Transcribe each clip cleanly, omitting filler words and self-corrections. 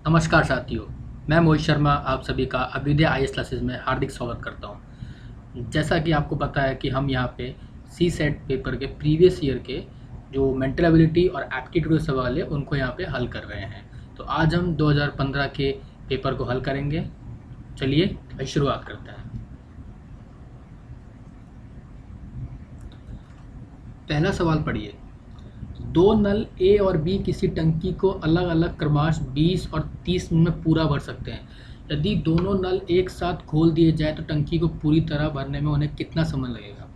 नमस्कार साथियों। मैं मोहित शर्मा आप सभी का अभ्युदय आईएएस क्लासेस में हार्दिक स्वागत करता हूं। जैसा कि आपको पता है कि हम यहां पे सी सेट पेपर के प्रीवियस ईयर के जो मेंटल एबिलिटी और एप्टीट्यूड सवाल है उनको यहां पे हल कर रहे हैं। तो आज हम 2015 के पेपर को हल करेंगे। चलिए शुरुआत करते हैं। पहला सवाल पढ़िए। दो नल ए और बी किसी टंकी को अलग अलग क्रमश 20 और 30 मिनट में पूरा भर सकते हैं। यदि दोनों नल एक साथ खोल दिए जाए तो टंकी को पूरी तरह भरने में उन्हें कितना समय लगेगा।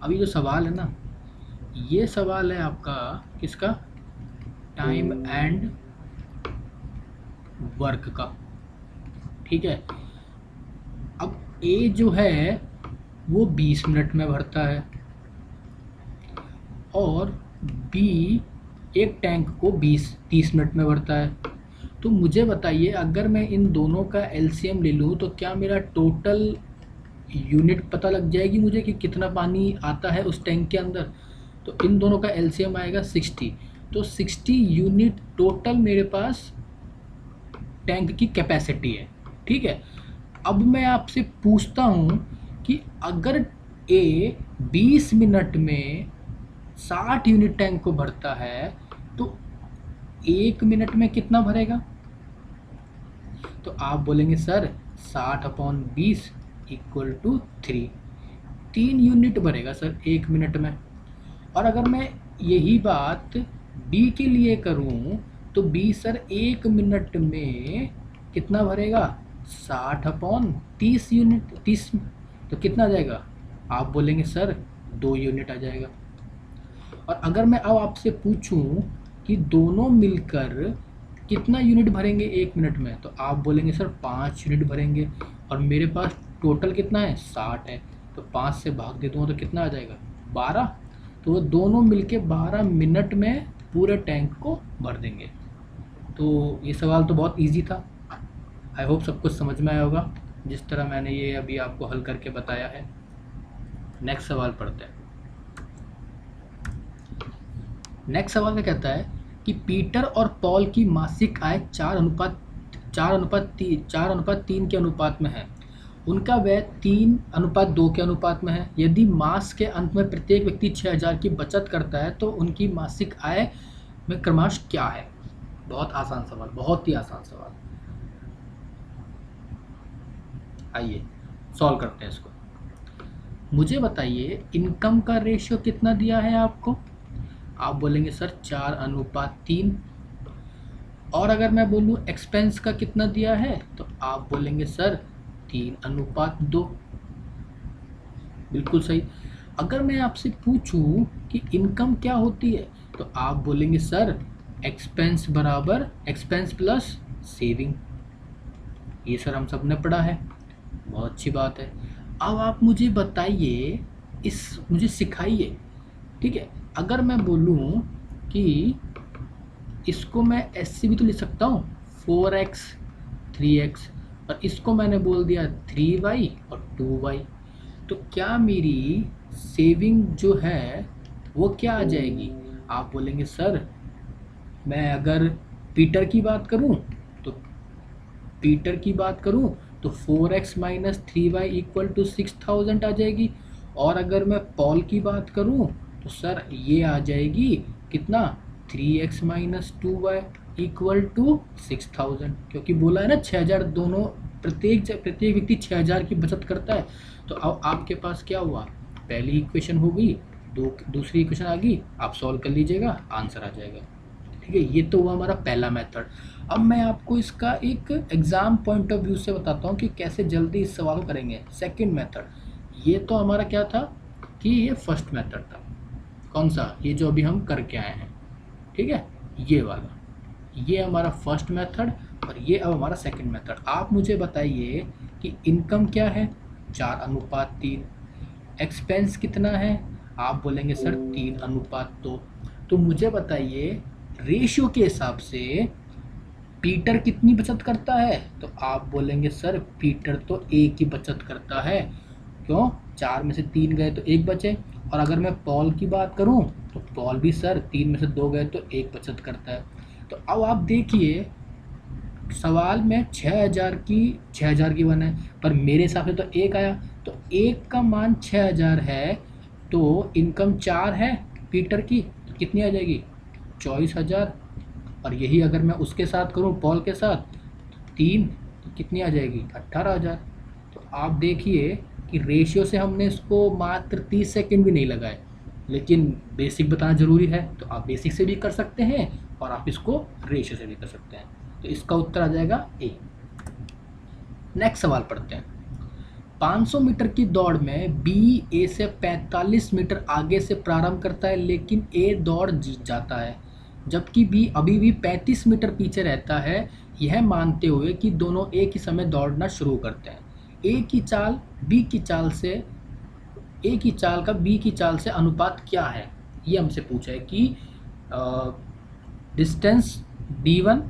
अभी जो सवाल है ना, ये सवाल है आपका किसका, टाइम एंड वर्क का। ठीक है। अब ए जो है वो 20 मिनट में भरता है और बी एक टैंक को 20-30 मिनट में भरता है। तो मुझे बताइए, अगर मैं इन दोनों का एलसीएम ले लूँ तो क्या मेरा टोटल यूनिट पता लग जाएगी मुझे कि कितना पानी आता है उस टैंक के अंदर। तो इन दोनों का एलसीएम आएगा 60। तो 60 यूनिट टोटल मेरे पास टैंक की कैपेसिटी है। ठीक है। अब मैं आपसे पूछता हूँ कि अगर ए 20 मिनट में 60 यूनिट टैंक को भरता है तो 1 मिनट में कितना भरेगा। तो आप बोलेंगे सर 60/20 इक्वल टू 3, 3 यूनिट भरेगा सर 1 मिनट में। और अगर मैं यही बात बी के लिए करूं तो बी सर 1 मिनट में कितना भरेगा, 60/30 यूनिट, 30। तो कितना आ जाएगा, आप बोलेंगे सर 2 यूनिट आ जाएगा। और अगर मैं अब आपसे पूछूं कि दोनों मिलकर कितना यूनिट भरेंगे 1 मिनट में, तो आप बोलेंगे सर 5 यूनिट भरेंगे। और मेरे पास टोटल कितना है, 60 है। तो 5 से भाग दे दूँगा तो कितना आ जाएगा, 12। तो वो दोनों मिलके 12 मिनट में पूरे टैंक को भर देंगे। तो ये सवाल तो बहुत इजी था। आई होप सब कुछ समझ में आया होगा जिस तरह मैंने ये अभी आपको हल करके बताया है। नेक्स्ट सवाल पढ़ते हैं। नेक्स्ट सवाल क्या कहता है कि पीटर और पॉल की मासिक आय 4:3 के अनुपात में है। उनका व्यय 3:2 के अनुपात में है। यदि मास के अंत में प्रत्येक व्यक्ति 6000 की बचत करता है तो उनकी मासिक आय में क्रमश क्या है। बहुत आसान सवाल, बहुत ही आसान सवाल। आइए सॉल्व करते हैं इसको। मुझे बताइए इनकम का रेशियो कितना दिया है आपको। आप बोलेंगे सर 4:3। और अगर मैं बोलूँ एक्सपेंस का कितना दिया है तो आप बोलेंगे सर 3:2। बिल्कुल सही। अगर मैं आपसे पूछूं कि इनकम क्या होती है तो आप बोलेंगे सर एक्सपेंस बराबर एक्सपेंस प्लस सेविंग। ये सर हम सब ने पढ़ा है, बहुत अच्छी बात है। अब आप मुझे बताइए, मुझे सिखाइए। ठीक है। अगर मैं बोलूं कि इसको मैं ऐसे भी तो लिख सकता हूँ 4x 3x, और इसको मैंने बोल दिया 3y और 2y। तो क्या मेरी सेविंग जो है वो क्या आ जाएगी। आप बोलेंगे सर मैं अगर पीटर की बात करूं तो पीटर की बात करूं तो 4x minus 3y equal to 6000 आ जाएगी। और अगर मैं पॉल की बात करूं तो सर ये आ जाएगी कितना, 3x minus 2y equal to 6000। क्योंकि बोला है ना 6000, दोनों प्रत्येक व्यक्ति 6000 की बचत करता है। तो अब आपके पास क्या हुआ, पहली इक्वेशन हो गई, दूसरी इक्वेशन आ गई, आप सॉल्व कर लीजिएगा, आंसर आ जाएगा। ठीक है। ये तो हुआ हमारा पहला मेथड। अब मैं आपको इसका एक एग्जाम पॉइंट ऑफ व्यू से बताता हूँ कि कैसे जल्दी इस सवाल को करेंगे। सेकंड मेथड, ये तो हमारा क्या था कि ये फर्स्ट मेथड था। कौन सा, ये जो अभी हम करके आए हैं। ठीक है, ये वाला, ये हमारा फर्स्ट मेथड और ये अब हमारा सेकंड मेथड। आप मुझे बताइए कि इनकम क्या है, 4:3। एक्सपेंस कितना है, आप बोलेंगे सर 3:2। तो मुझे बताइए रेशियो के हिसाब से पीटर कितनी बचत करता है। तो आप बोलेंगे सर पीटर तो एक ही बचत करता है। क्यों, 4 में से 3 गए तो 1 बचे। और अगर मैं पॉल की बात करूं तो पॉल भी सर 3 में से 2 गए तो 1 बचत करता है। तो अब आप देखिए सवाल में 6,000 की वन है, पर मेरे हिसाब से तो एक आया, तो एक का मान 6,000 है, तो इनकम 4 है पीटर की, तो कितनी आ जाएगी 24,000। और यही अगर मैं उसके साथ करूं, पॉल के साथ 3, तो कितनी आ जाएगी 18,000। तो आप देखिए कि रेशियो से हमने इसको मात्र 30 सेकंड भी नहीं लगाए, लेकिन बेसिक बताना ज़रूरी है, तो आप बेसिक से भी कर सकते हैं और आप इसको रेशियो से भी कर सकते हैं। तो इसका उत्तर आ जाएगा ए। नेक्स्ट सवाल पढ़ते हैं। 500 मीटर की दौड़ में बी ए से 45 मीटर आगे से प्रारंभ करता है, लेकिन ए दौड़ जीत जाता है, जबकि बी अभी भी 35 मीटर पीछे रहता है, यह मानते हुए कि दोनों एक ही समय दौड़ना शुरू करते हैं। ए की चाल बी की चाल से ए की चाल का बी की चाल से अनुपात क्या है? ये हमसे पूछा है कि डिस्टेंस d1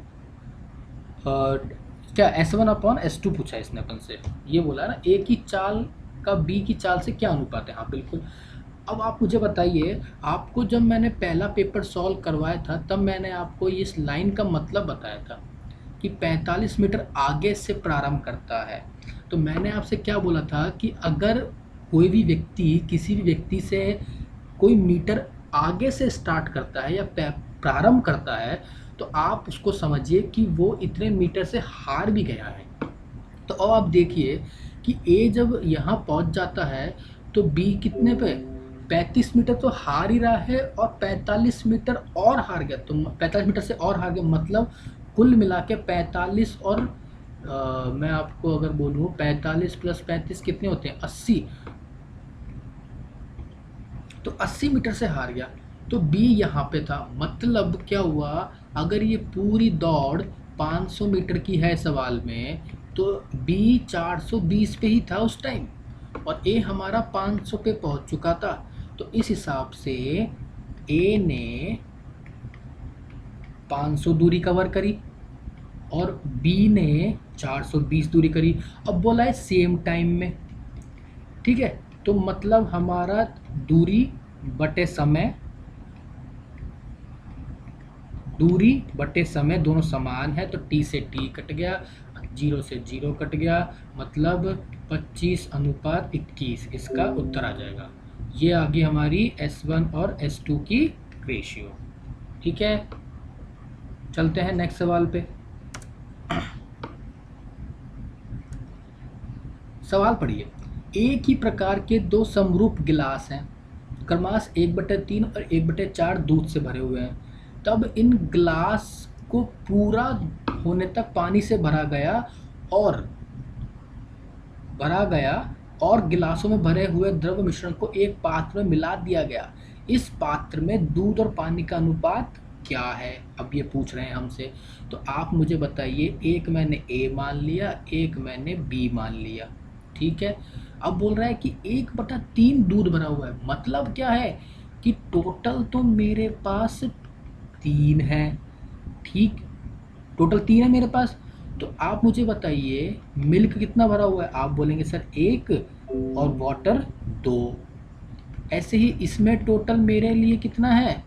क्या S1/S2 पूछा है इसने अपन से। ये बोला ना ए की चाल का बी की चाल से क्या अनुपात है। हाँ बिल्कुल। अब आप मुझे बताइए, आपको जब मैंने पहला पेपर सॉल्व करवाया था तब मैंने आपको इस लाइन का मतलब बताया था कि 45 मीटर आगे से प्रारंभ करता है। तो मैंने आपसे क्या बोला था कि अगर कोई भी व्यक्ति किसी भी व्यक्ति से कोई मीटर आगे से स्टार्ट करता है या प्रारंभ करता है, तो आप उसको समझिए कि वो इतने मीटर से हार भी गया है। तो अब आप देखिए कि ए जब यहाँ पहुँच जाता है तो बी कितने पे 35 मीटर तो हार ही रहा है, और 45 मीटर और हार गया, तो 45 मीटर से और हार गया, मतलब कुल मिला के 45 और मैं आपको अगर बोलूँ 45 + 35 कितने होते हैं 80, तो 80 मीटर से हार गया। तो बी यहाँ पे था, मतलब क्या हुआ, अगर ये पूरी दौड़ 500 मीटर की है सवाल में, तो बी 420 पे ही था उस टाइम और ए हमारा 500 पे पहुंच चुका था। तो इस हिसाब से ए ने 500 दूरी कवर करी और बी ने 420 दूरी करी। अब बोला है सेम टाइम में, ठीक है, तो मतलब हमारा दूरी बटे समय दोनों समान है, तो t से t कट गया, 0 से 0 कट गया, मतलब 25:21 इसका उत्तर आ जाएगा। ये आ गई हमारी S1 और S2 की रेशियो। ठीक है, चलते हैं नेक्स्ट सवाल पे। सवाल पढ़िए। एक ही प्रकार के दो समरूप गिलास हैं, क्रमश 1/3 और 1/4 दूध से भरे हुए हैं। तब इन गिलास को पूरा होने तक पानी से भरा गया और गिलासों में भरे हुए द्रव मिश्रण को एक पात्र में मिला दिया गया। इस पात्र में दूध और पानी का अनुपात क्या है? अब ये पूछ रहे हैं हमसे, तो आप मुझे बताइए, एक मैंने ए मान लिया, एक मैंने बी मान लिया, ठीक है। अब बोल रहा है कि 1/3 दूध भरा हुआ है, मतलब क्या है कि टोटल तो मेरे पास 3 है, ठीक, टोटल 3 है मेरे पास। तो आप मुझे बताइए मिल्क कितना भरा हुआ है? आप बोलेंगे सर 1 और वाटर 2। ऐसे ही इसमें टोटल मेरे लिए कितना है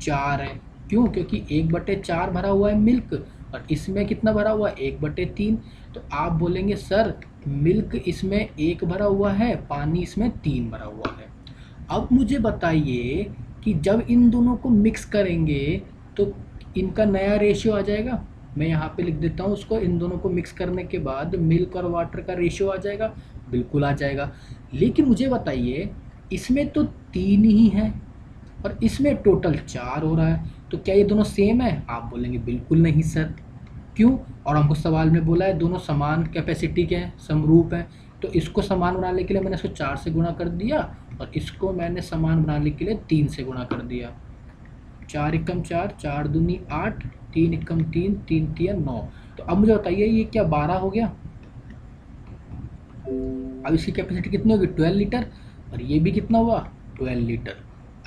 4 है। क्यों? क्योंकि 1/4 भरा हुआ है मिल्क और इसमें कितना भरा हुआ है 1/3। तो आप बोलेंगे सर मिल्क इसमें 1 भरा हुआ है, पानी इसमें 3 भरा हुआ है। अब मुझे बताइए कि जब इन दोनों को मिक्स करेंगे तो इनका नया रेशियो आ जाएगा। मैं यहाँ पे लिख देता हूँ उसको, इन दोनों को मिक्स करने के बाद मिल्क और वाटर का रेशियो आ जाएगा, बिल्कुल आ जाएगा। लेकिन मुझे बताइए इसमें तो 3 ही है और इसमें टोटल 4 हो रहा है, तो क्या ये दोनों सेम है? आप बोलेंगे बिल्कुल नहीं सर। क्यों? और हमको सवाल में बोला है दोनों समान कैपेसिटी के हैं, समरूप हैं, तो इसको समान बनाने के लिए मैंने इसको 4 से गुणा कर दिया और इसको मैंने समान बनाने के लिए 3 से गुणा कर दिया। 4 एकम 4, 4 दूनी 8, 3 एकम 3, 3 तिया 9। तो अब मुझे बताइए ये क्या 12 हो गया? अब इसकी कैपेसिटी कितनी होगी 12 लीटर और ये भी कितना हुआ 12 लीटर।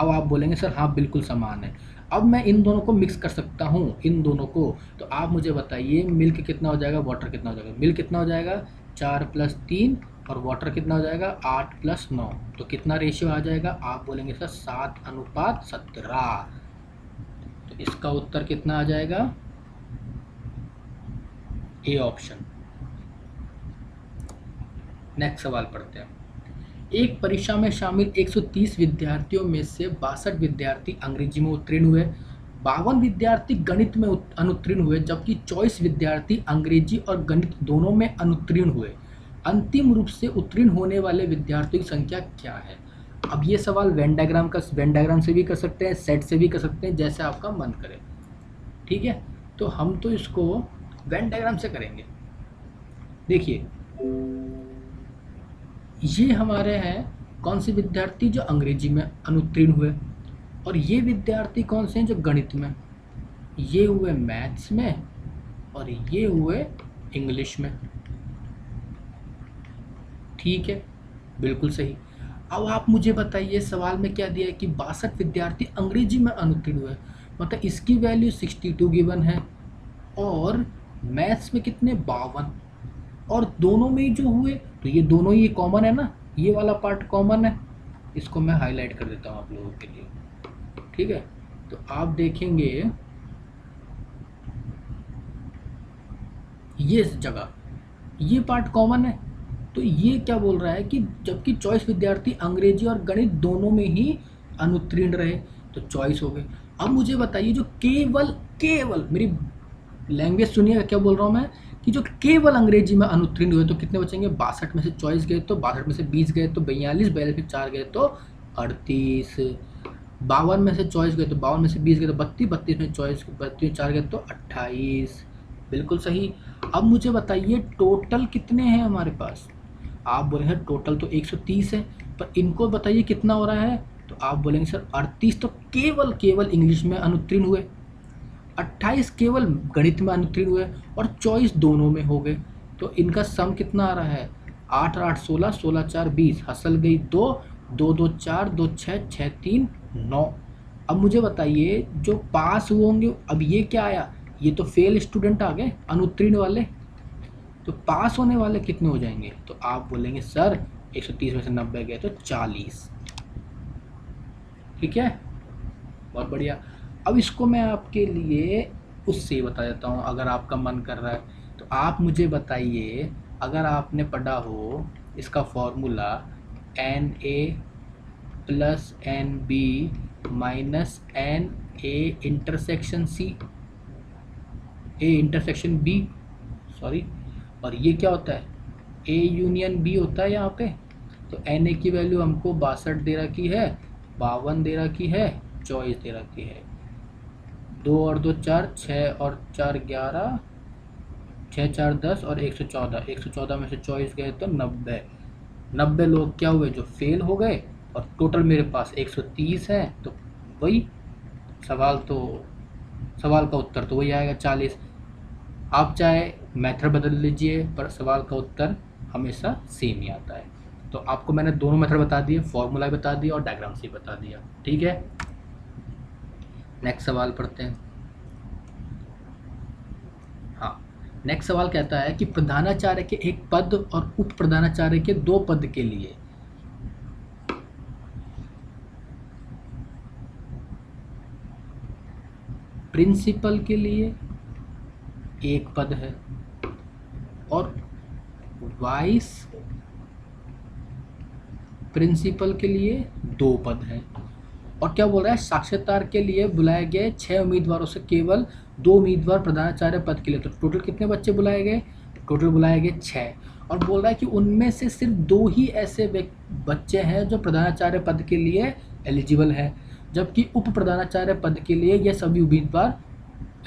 अब आप बोलेंगे सर हाँ बिल्कुल समान है। अब मैं इन दोनों को मिक्स कर सकता हूँ, इन दोनों को, तो आप मुझे बताइए मिल्क कितना हो जाएगा, वाटर कितना हो जाएगा। मिल्क कितना हो जाएगा 4 + 3 और वाटर कितना हो जाएगा 8 + 9, तो कितना रेशियो आ जाएगा? आप बोलेंगे सर 7:17। तो इसका उत्तर कितना आ जाएगा ए ऑप्शन। नेक्स्ट सवाल पढ़ते हैं। एक परीक्षा में शामिल 130 विद्यार्थियों में से 62 विद्यार्थी अंग्रेजी में उत्तीर्ण हुए, 52 विद्यार्थी गणित में अनुत्तीर्ण हुए, जबकि 24 विद्यार्थी अंग्रेजी और गणित दोनों में अनुत्तीर्ण हुए। अंतिम रूप से उत्तीर्ण होने वाले विद्यार्थियों की संख्या क्या है? अब ये सवाल वेन डायग्राम से भी कर सकते हैं, सेट से भी कर सकते हैं, जैसे आपका मन करे। ठीक है, तो हम तो इसको वेन डायग्राम से करेंगे। देखिए, ये हमारे हैं कौन से विद्यार्थी जो अंग्रेजी में अनुत्तीर्ण हुए, और ये विद्यार्थी कौन से हैं जो गणित में, ये हुए मैथ्स में और ये हुए इंग्लिश में। ठीक है, बिल्कुल सही। अब आप मुझे बताइए, सवाल में क्या दिया है कि 62 विद्यार्थी अंग्रेजी में अनुत्तीर्ण हुए, मतलब इसकी वैल्यू 62 गिवन है, और मैथ्स में कितने 52, और दोनों में ही जो हुए, तो ये दोनों ही कॉमन है ना, ये वाला पार्ट कॉमन है। इसको मैं हाईलाइट कर देता हूँ आप लोगों के लिए। ठीक है, तो आप देखेंगे ये जगह, ये पार्ट कॉमन है, तो ये क्या बोल रहा है कि जबकि चॉइस विद्यार्थी अंग्रेजी और गणित दोनों में ही अनुत्तीर्ण रहे, तो चॉइस हो गए। अब मुझे बताइए, जो केवल केवल मेरी लैंग्वेज सुनिएगा क्या बोल रहा हूँ मैं, कि जो केवल अंग्रेजी में अनुत्तीर्ण हुए तो कितने बचेंगे? 62 में से चॉइस गए तो 62 में से 20 गए तो 42, 42 में 4 गए तो 38, 52 में से चॉइस गए तो 52 में से 20 गए तो 32, 32 में चॉइस 32 में 4 गए तो 28। बिल्कुल सही। अब मुझे बताइए टोटल कितने हैं हमारे पास? आप बोलेंगे टोटल तो 130 है, पर इनको बताइए कितना हो रहा है, तो आप बोलेंगे सर 38 तो केवल केवल इंग्लिश में अनुत्तीर्ण हुए, 28 केवल गणित में अनुत्तीर्ण हुए, और 24 दोनों में हो गए। तो इनका सम कितना आ रहा है? 8 8 16, 16 4 20, हसल गई 2, 2 2 4, 2 6, 6 3 9। अब मुझे बताइए जो पास हुए होंगे, अब ये क्या आया? ये तो फेल स्टूडेंट आ गए, अनुत्तीर्ण वाले। तो पास होने वाले कितने हो जाएंगे? तो आप बोलेंगे सर 130 में से 90 गए तो 40। ठीक है, बहुत बढ़िया। अब इसको मैं आपके लिए उससे बता देता हूँ, अगर आपका मन कर रहा है तो आप मुझे बताइए, अगर आपने पढ़ा हो इसका formula NA plus NB minus NA intersection C, A intersection B, sorry, और ये क्या होता है? A यूनियन B होता है यहाँ पे। तो NA की वैल्यू हमको 62 दे रखी है, 52 दे रखी है, 24 दे रखी है। 2 और 2 4, 6 और 4 11, 6 4 10 और 114, 114 में से 24 गए तो 90। 90 लोग क्या हुए जो फेल हो गए, और टोटल मेरे पास 130 है, तो वही सवाल का उत्तर तो वही आएगा 40। आप चाहे मेथड बदल लीजिए, पर सवाल का उत्तर हमेशा सेम ही आता है। तो आपको मैंने दोनों मेथड बता दिए, फॉर्मूला भी बता दिया और डायग्राम से बता दिया। ठीक है, नेक्स्ट सवाल पढ़ते हैं। हाँ, नेक्स्ट सवाल कहता है कि प्रधानाचार्य के एक पद और उप प्रधानाचार्य के 2 पद के लिए प्रिंसिपल के लिए 1 पद है और वाइस प्रिंसिपल के लिए 2 पद हैं। और क्या बोल रहा है? साक्षात्कार के लिए बुलाए गए 6 उम्मीदवारों से केवल 2 उम्मीदवार प्रधानाचार्य पद के लिए। तो टोटल कितने बच्चे बुलाए गए? टोटल बुलाए गए 6। और बोल रहा है कि उनमें से सिर्फ 2 ही ऐसे बच्चे हैं जो प्रधानाचार्य पद के लिए एलिजिबल है, जबकि उप प्रधानाचार्य पद के लिए यह सभी उम्मीदवार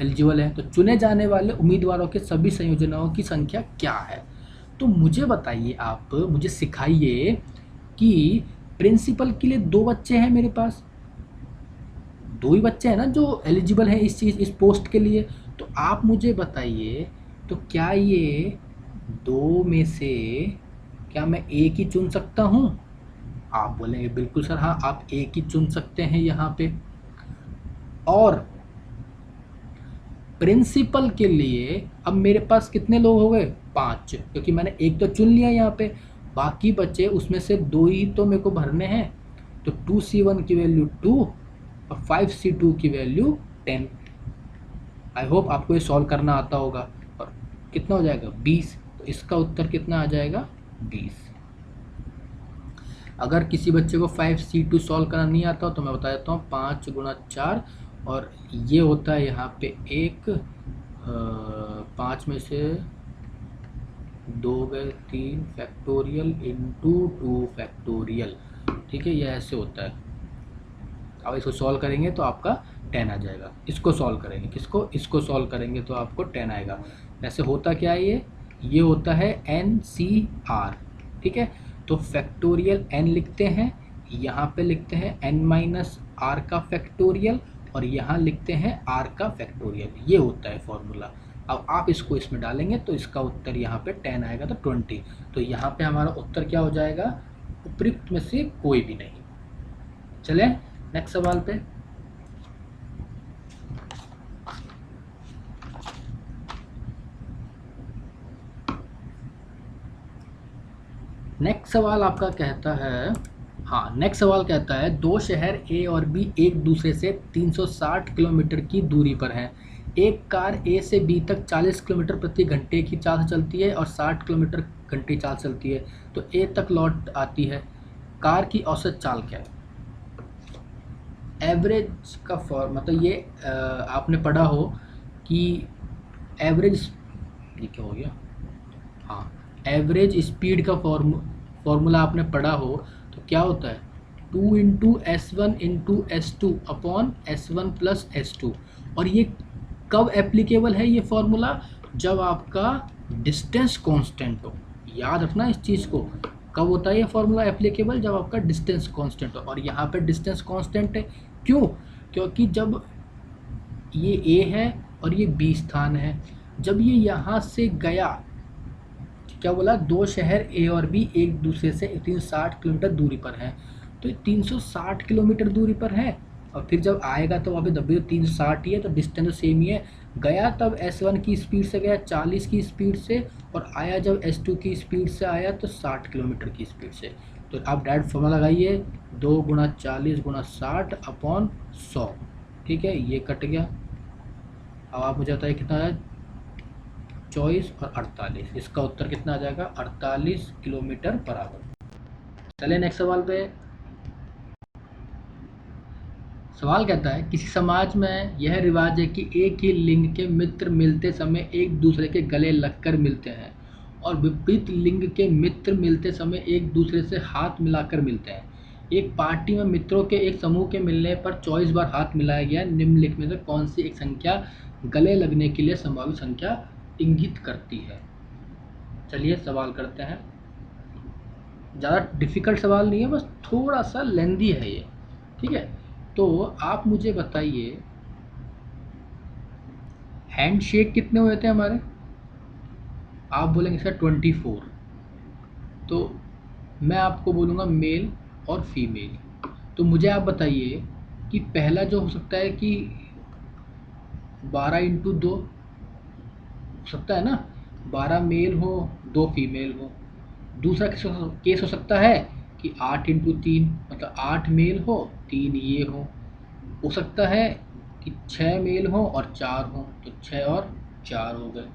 एलिजिबल है। तो चुने जाने वाले उम्मीदवारों के सभी संयोजनों की संख्या क्या है? तो मुझे बताइए, आप मुझे सिखाइए कि प्रिंसिपल के लिए 2 बच्चे हैं मेरे पास, 2 ही बच्चे हैं ना जो एलिजिबल हैं इस पोस्ट के लिए। तो आप मुझे बताइए, तो क्या ये 2 में से क्या मैं एक ही चुन सकता हूँ? आप बोलेंगे बिल्कुल सर, हाँ आप एक ही चुन सकते हैं यहाँ पे। और प्रिंसिपल के लिए अब मेरे पास कितने लोग हो गए? 5, क्योंकि मैंने एक तो चुन लिया यहाँ पे, बाकी बचे उसमें से 2 ही तो मेरे को भरने हैं। तो 2C1 की वैल्यू 2 और 5C2 की वैल्यू 10। आई होप आपको ये सॉल्व करना आता होगा। और कितना हो जाएगा 20, तो इसका उत्तर कितना आ जाएगा 20। अगर किसी बच्चे को 5C2 सॉल्व करना नहीं आता तो मैं बता देता हूँ 5 गुणा 4, और ये होता है यहाँ पे एक 5 में से 2 गए 3 फैक्टोरियल इंटू 2 फैक्टोरियल, ठीक है, ये ऐसे होता है। अब इसको सॉल्व करेंगे तो आपका 10 आ जाएगा। इसको सॉल्व करेंगे, किसको, इसको सॉल्व करेंगे तो आपको 10 आएगा। वैसे होता क्या है ये होता है NCR, ठीक है। तो फैक्टोरियल n लिखते हैं, यहाँ पे लिखते हैं n माइनस आर का फैक्टोरियल, और यहाँ लिखते हैं r का फैक्टोरियल, ये होता है फॉर्मूला। अब आप इसको इसमें डालेंगे तो इसका उत्तर यहाँ पे 10 आएगा, तो 20। तो यहाँ पे हमारा उत्तर क्या हो जाएगा, उपयुक्त में से कोई भी नहीं। चले नेक्स्ट सवाल पे। नेक्स्ट सवाल आपका कहता है, नेक्स्ट सवाल कहता है दो शहर ए और बी एक दूसरे से 360 किलोमीटर की दूरी पर हैं। एक कार ए से बी तक 40 किलोमीटर प्रति घंटे की चाल से चलती है और 60 किलोमीटर घंटे चाल चलती है, तो ए तक लौट आती है। कार की औसत चाल क्या है? एवरेज का मतलब ये आपने पढ़ा हो कि एवरेज, ये क्या हो गया, एवरेज स्पीड का फॉर्मूला आपने पढ़ा हो तो क्या होता है 2 into S1 into S2 upon S1 plus S2। और ये कब एप्लीकेबल है ये फॉर्मूला, जब आपका डिस्टेंस कांस्टेंट हो। याद रखना इस चीज़ को, कब होता है ये फॉर्मूला एप्लीकेबल, जब आपका डिस्टेंस कांस्टेंट हो। और यहाँ पे डिस्टेंस कांस्टेंट है क्यों, क्योंकि जब ये A है और ये B स्थान है, जब ये यहाँ से गया, क्या बोला, दो शहर ए और बी एक दूसरे से 360 किलोमीटर दूरी पर हैं, तो 360 किलोमीटर दूरी पर है। और फिर जब आएगा तो वहाँ पे दबे 360 ही है, तो डिस्टेंस सेम ही है। गया तब S1 की स्पीड से गया 40 की स्पीड से, और आया जब S2 की स्पीड से आया तो 60 किलोमीटर की स्पीड से। तो आप डायरेक्ट फॉर्मूला लगाइए, 2 गुणा 40 गुणा 60 अपॉन 100, ठीक है, ये कट गया। अब आप मुझे बताइए कितना है, 24 और 48, इसका उत्तर कितना आ जाएगा 48 किलोमीटर पर आवर। चलिए नेक्स्ट सवाल पे। सवाल कहता है किसी समाज में यह रिवाज है कि एक ही लिंग के मित्र मिलते समय एक दूसरे के गले लगकर मिलते हैं, और विपरीत लिंग के मित्र मिलते समय एक दूसरे से हाथ मिलाकर मिलते हैं। एक पार्टी में मित्रों के एक समूह के मिलने पर 24 बार हाथ मिलाया गया। निम्नलिखित में से कौन सी एक संख्या गले लगने के लिए संभावित संख्या इंगित करती है? चलिए सवाल करते हैं। ज़्यादा डिफ़िकल्ट सवाल नहीं है, बस थोड़ा सा लेंदी है ये, ठीक है। तो आप मुझे बताइए हैंडशेक कितने हुए थे हमारे? आप बोलेंगे सर 24, तो मैं आपको बोलूँगा मेल और फीमेल। तो मुझे आप बताइए कि पहला जो हो सकता है कि 12 इंटू 2 हो सकता है ना, 12 मेल हो 2 फीमेल हो। दूसरा केस हो सकता है कि 8 इंटू 3 मतलब 8 मेल हो 3 ये हो सकता है कि 6 मेल हो और 4 हो, तो 6 और 4 हो गए।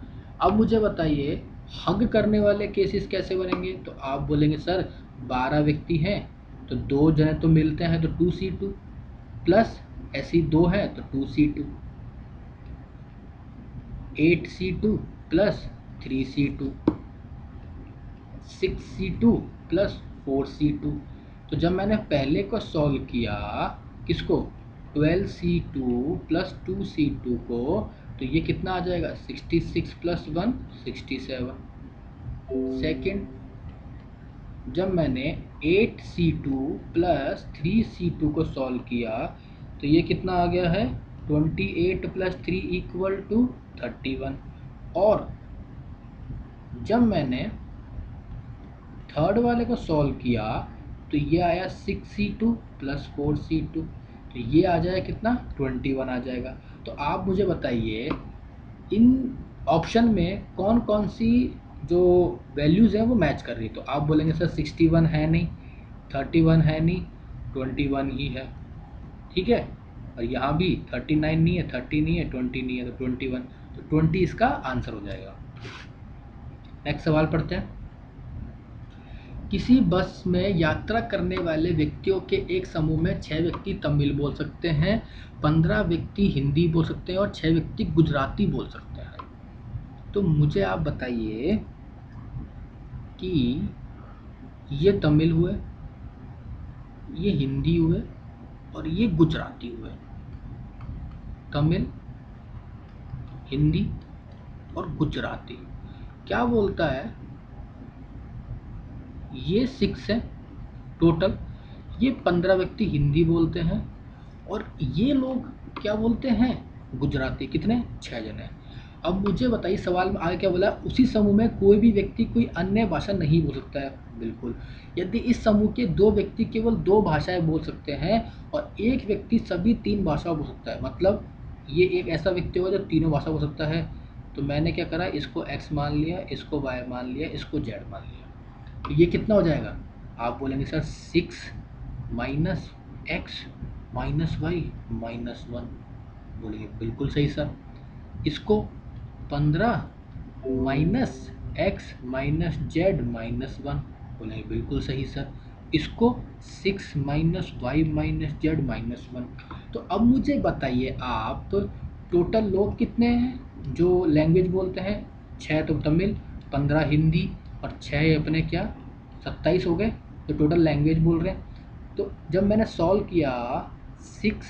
अब मुझे बताइए हग करने वाले केसेस कैसे बनेंगे? तो आप बोलेंगे सर 12 व्यक्ति हैं तो 2 जने तो मिलते हैं तो 2C2 प्लस ऐसी 2 है तो 2C2, 8C2 plus 3C2, 6C2 plus 4C2। तो जब मैंने पहले को सॉल्व किया, किसको, 12C2 प्लस 2C2 को, तो ये कितना आ जाएगा 66 प्लस 1 67। सेकेंड, जब मैंने 8C2 प्लस 3C2 को सॉल्व किया तो ये कितना आ गया है 28 प्लस 3 इक्वल टू 31। और जब मैंने थर्ड वाले को सॉल्व किया तो ये आया 6C2 प्लस 4C2, तो ये आ जाएगा कितना 21 आ जाएगा। तो आप मुझे बताइए इन ऑप्शन में कौन कौन सी जो वैल्यूज़ हैं वो मैच कर रही है? तो आप बोलेंगे सर 61 है नहीं, 31 है नहीं, 21 ही है, ठीक है। और यहाँ भी 39 नहीं है, 30 नहीं है, 20 नहीं है, तो 21, तो 20 इसका आंसर हो जाएगा। नेक्स्ट सवाल पढ़ते हैं। किसी बस में यात्रा करने वाले व्यक्तियों के एक समूह में 6 व्यक्ति तमिल बोल सकते हैं, 15 व्यक्ति हिंदी बोल सकते हैं और 6 व्यक्ति गुजराती बोल सकते हैं। तो मुझे आप बताइए कि ये तमिल हुए, ये हिंदी हुए और ये गुजराती हुए। तमिल, हिंदी और गुजराती। क्या बोलता है, ये 6 है टोटल, ये 15 व्यक्ति हिंदी बोलते हैं और ये लोग क्या बोलते हैं, गुजराती। कितने, 6 जने। अब मुझे बताइए सवाल में आगे क्या बोला, उसी समूह में कोई भी व्यक्ति कोई अन्य भाषा नहीं बोल सकता है। बिल्कुल। यदि इस समूह के 2 व्यक्ति केवल 2 भाषाएं बोल सकते हैं और एक व्यक्ति सभी 3 भाषा बोल सकता है, मतलब ये एक ऐसा व्यक्ति होगा जो तीनों भाषा बोल सकता है। तो मैंने क्या करा, इसको x मान लिया, इसको y मान लिया, इसको z मान लिया। तो ये कितना हो जाएगा, आप बोलेंगे sir 6 minus x minus Y minus 1। बोलेंगे बिल्कुल सही सर। इसको 15 minus x minus Z minus 1। बोलेंगे बिल्कुल सही सर। इसको 6 minus Y minus Z minus 1। तो अब मुझे बताइए आप, टोटल लोग कितने हैं जो लैंग्वेज बोलते हैं, 6 तो तमिल, 15 हिंदी और 6 अपने क्या 27 हो गए तो टोटल लैंग्वेज बोल रहे हैं। तो जब मैंने सॉल्व किया 6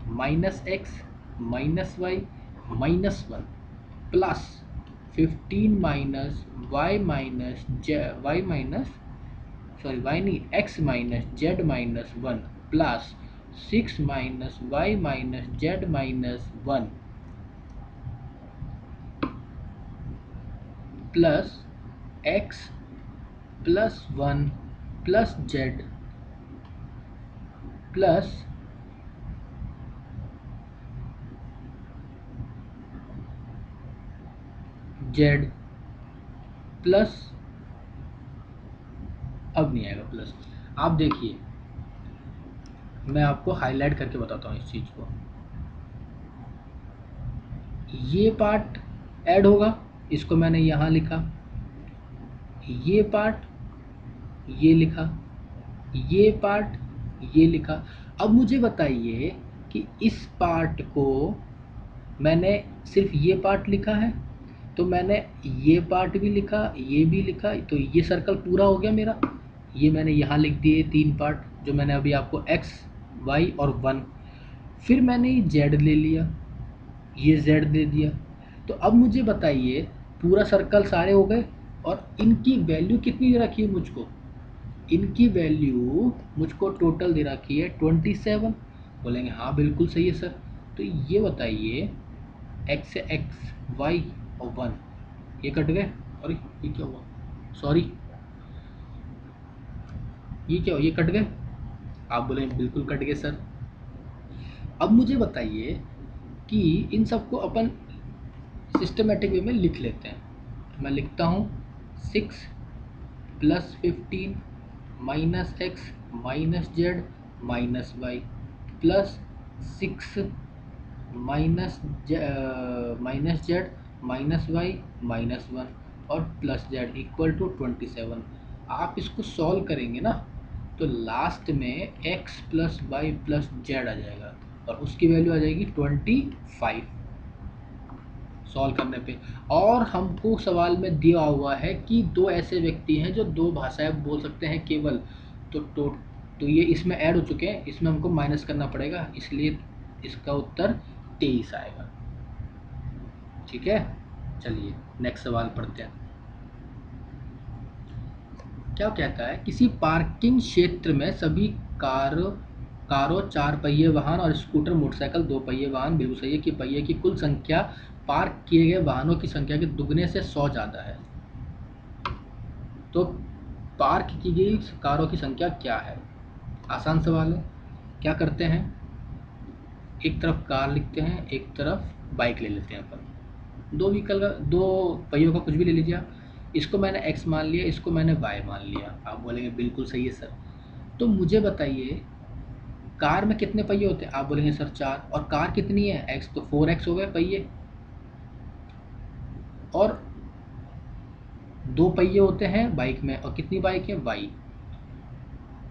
minus x minus Y minus 1 plus 15 minus Y minus Y minus sorry Y नहीं X minus Z minus 1 plus 6 minus Y minus Z minus 1 plus X plus 1 plus Z plus Z plus, अब नहीं आएगा plus. आप देखिए मैं आपको highlight करके बताता हूँ इस चीज़ को। ये पार्ट ऐड होगा, इसको मैंने यहाँ लिखा, ये पार्ट ये लिखा, ये पार्ट ये लिखा। अब मुझे बताइए कि इस पार्ट को मैंने सिर्फ ये पार्ट लिखा है, तो मैंने ये पार्ट भी लिखा, ये भी लिखा, तो ये सर्कल पूरा हो गया मेरा। ये मैंने यहाँ लिख दिए 3 पार्ट जो मैंने अभी आपको x, y और 1। फिर मैंने ये z ले लिया, ये z दे दिया। तो अब मुझे बताइए पूरा सर्कल सारे हो गए और इनकी वैल्यू कितनी दे रखी है मुझको, इनकी वैल्यू मुझको टोटल दे रखी है 27। बोलेंगे हाँ बिल्कुल सही है सर। तो ये बताइए x से x, y और 1 ये कट गए, और ये क्या हुआ, सॉरी ये क्या हुआ, ये कट गए। आप बोले बिल्कुल कट गए सर। अब मुझे बताइए कि इन सबको अपन सिस्टमेटिक वे में लिख लेते हैं। तो मैं लिखता हूँ 6 plus 15 minus x minus Z minus y plus 6 minus minus Z minus Y minus 1 और प्लस जेड इक्वल टू 27। आप इसको सॉल्व करेंगे ना तो लास्ट में x plus Y plus Z आ जाएगा और उसकी वैल्यू आ जाएगी 25 सॉल्व करने पे। और हमको सवाल में दिया हुआ है कि 2 ऐसे व्यक्ति हैं जो 2 भाषाएं बोल सकते हैं केवल। तो ये इसमें ऐड हो चुके हैं, इसमें हमको माइनस करना पड़ेगा, इसलिए इसका उत्तर 23 आएगा। ठीक है, चलिए नेक्स्ट सवाल पढ़ते हैं। क्या कहता है, किसी पार्किंग क्षेत्र में सभी कारों 4 पहिए वाहन और स्कूटर मोटरसाइकिल 2 पहिए वाहन बिल्कुल सही है कि पहिए की कुल संख्या पार्क किए गए वाहनों की संख्या के दुगने से 100 ज़्यादा है। तो पार्क की गई कारों की संख्या क्या है, आसान सवाल है। क्या करते हैं, एक तरफ कार लिखते हैं, एक तरफ बाइक ले लेते हैं अपन। 2 व्हीकल का, 2 पहियों का कुछ भी ले लीजिए आप। इसको मैंने x मान लिया, इसको मैंने y मान लिया। आप बोलेंगे बिल्कुल सही है सर। तो मुझे बताइए कार में कितने पहिए होते हैं, आप बोलेंगे सर 4। और कार कितनी है x, तो 4x हो गए पहिए। और 2 पहिए होते हैं बाइक में, और कितनी बाइक है y,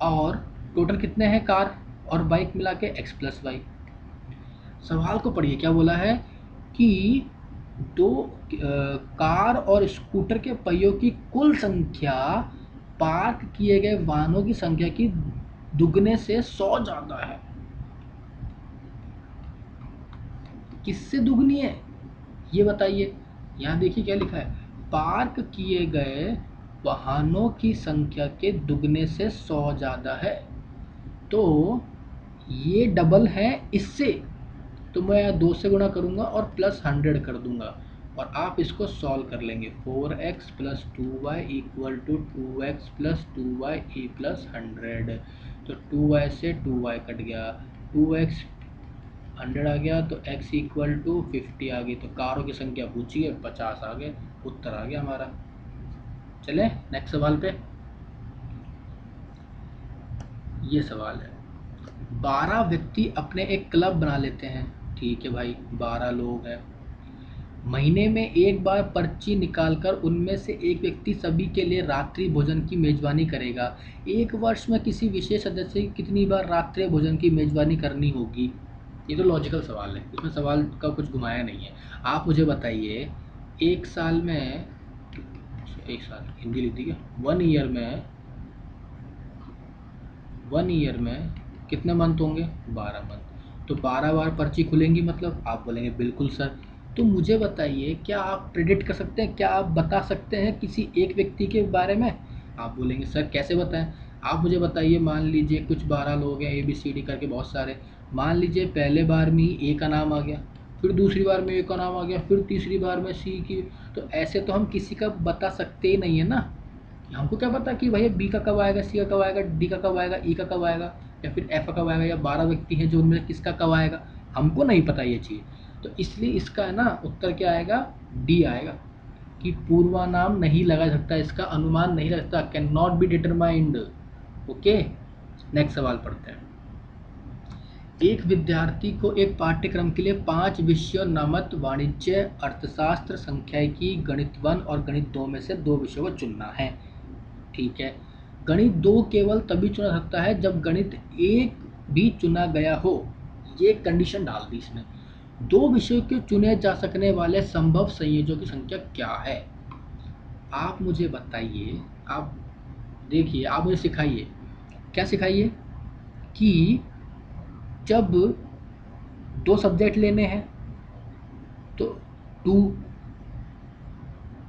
और टोटल कितने हैं कार और बाइक मिला के x प्लस वाई। सवाल को पढ़िए, क्या बोला है कि दो कार और स्कूटर के पहियों की कुल संख्या पार्क किए गए वाहनों की संख्या की दुगने से 100 ज्यादा है। किससे दुगनी है ये बताइए। यहाँ देखिए क्या लिखा है, पार्क किए गए वाहनों की संख्या के दुगने से 100 ज्यादा है। तो ये डबल है इससे, तो मैं 2 से गुणा करूंगा और प्लस 100 कर दूंगा, और आप इसको सॉल्व कर लेंगे। 4x plus 2y equal to 2x plus 2y A plus 100। तो 2y से 2y कट गया, 2x 100 आ गया, तो x इक्वल टू 50 आ गई। तो कारों की संख्या पूछिए, 50 आ गए, उत्तर आ गया हमारा। चले नेक्स्ट सवाल पे। ये सवाल है, 12 व्यक्ति अपने एक क्लब बना लेते हैं। ठीक है भाई, 12 लोग हैं। महीने में एक बार पर्ची निकालकर उनमें से एक व्यक्ति सभी के लिए रात्रि भोजन की मेजबानी करेगा। एक वर्ष में किसी विशेष सदस्य की कितनी बार रात्रि भोजन की मेजबानी करनी होगी। ये तो लॉजिकल सवाल है, इसमें सवाल का कुछ घुमाया नहीं है। आप मुझे बताइए, एक साल में, एक साल हिंदी लिख दी क्या, 1 ईयर में कितने मंथ होंगे, 12 मंथ। तो 12 बार पर्ची खुलेंगी, मतलब आप बोलेंगे बिल्कुल सर। तो मुझे बताइए, क्या आप प्रेडिक्ट कर सकते हैं, क्या आप बता सकते हैं किसी एक व्यक्ति के बारे में। आप बोलेंगे सर कैसे बताएं। आप मुझे बताइए, मान लीजिए कुछ 12 लोग हैं, ABCD करके बहुत सारे। मान लीजिए पहले बार में ही A का नाम आ गया, फिर दूसरी बार में A का नाम आ गया, फिर तीसरी बार में C की। तो ऐसे तो हम किसी का बता सकते ही नहीं है ना। हमको क्या पता कि भैया बी का कब आएगा, सी का कब आएगा, डी का कब आएगा, ई का कब आएगा, या फिर एफ का कब आएगा, या 12 व्यक्ति हैं जो उनमें किसका कब आएगा, हमको नहीं पता ये चीज़। तो इसलिए इसका है ना उत्तर क्या आएगा, डी आएगा, कि पूर्वानाम नहीं लगा सकता, इसका अनुमान नहीं लग सकता, can not be determined. Okay, next सवाल पढ़ते हैं। एक विद्यार्थी को एक पाठ्यक्रम के लिए 5 विषयों नामक वाणिज्य, अर्थशास्त्र, सांख्यिकी, गणित 1 और गणित 2 में से 2 विषयों को चुनना है। ठीक है, गणित 2 केवल तभी चुना सकता है जब गणित 1 भी चुना गया हो। ये कंडीशन डाल दी इसने। 2 विषयों के चुने जा सकने वाले संभव संयोजकों की संख्या क्या है। आप मुझे बताइए, आप देखिए, आप मुझे सिखाइए, क्या सिखाइए कि जब 2 सब्जेक्ट लेने हैं तो 2,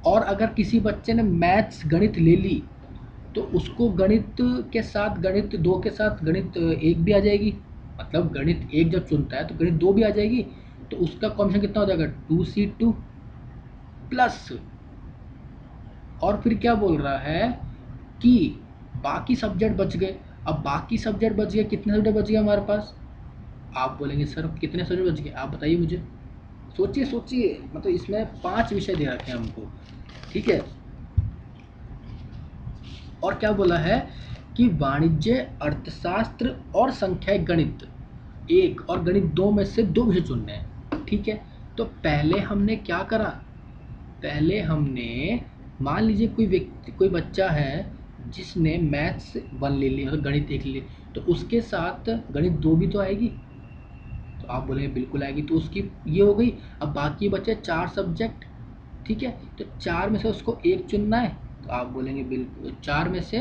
और अगर किसी बच्चे ने मैथ्स गणित ले ली तो उसको गणित के साथ, गणित 2 के साथ गणित 1 भी आ जाएगी। मतलब गणित 1 जब चुनता है तो गणित 2 भी आ जाएगी। तो उसका कॉम्बिनेशन कितना हो जाएगा, 2C2 प्लस, और फिर क्या बोल रहा है कि बाकी सब्जेक्ट बच गए। अब बाकी सब्जेक्ट बच गए, कितने सब्जेक्ट बच गए हमारे पास। आप बोलेंगे सर कितने सब्जेक्ट बच गए, आप बताइए मुझे। सोचिए सोचिए, मतलब इसमें 5 विषय दे रखे हैं हमको। ठीक है, और क्या बोला है कि वाणिज्य, अर्थशास्त्र और संख्या गणित 1 और गणित 2 में से 2 विषय चुनने हैं। ठीक है, तो पहले हमने क्या करा, पहले हमने मान लीजिए कोई व्यक्ति, कोई बच्चा है जिसने मैथ्स 1 ले ली और गणित 1 ले ली, तो उसके साथ गणित 2 भी तो आएगी। तो आप बोलेंगे बिल्कुल आएगी, तो उसकी ये हो गई। अब बाकी बचे 4 सब्जेक्ट। ठीक है, तो 4 में से उसको 1 चुनना है। तो आप बोलेंगे बिल्कुल 4 में से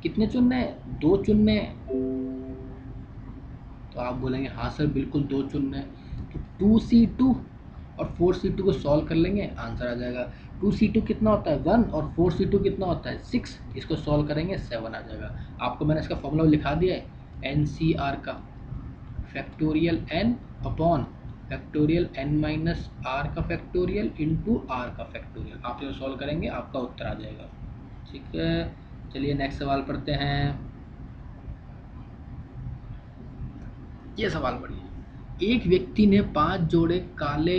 कितने चुनने हैं, 2 चुनने हैं। तो आप बोलेंगे हाँ सर बिल्कुल 2 चुनने हैं। तो 2C2 और 4C2 को सॉल्व कर लेंगे, आंसर आ जाएगा। 2C2 कितना होता है 1, और 4C2 कितना होता है 6। इसको सॉल्व करेंगे 7 आ जाएगा। आपको मैंने इसका फॉर्मूला लिखा दिया है, NCR का, factorial n upon factorial n minus r का फैक्टोरियल इंटू आर का फैक्टोरियल। आप जो सॉल्व करेंगे आपका उत्तर आ जाएगा। ठीक है, चलिए नेक्स्ट सवाल पढ़ते हैं। ये सवाल पढ़िए, एक व्यक्ति ने 5 जोड़े काले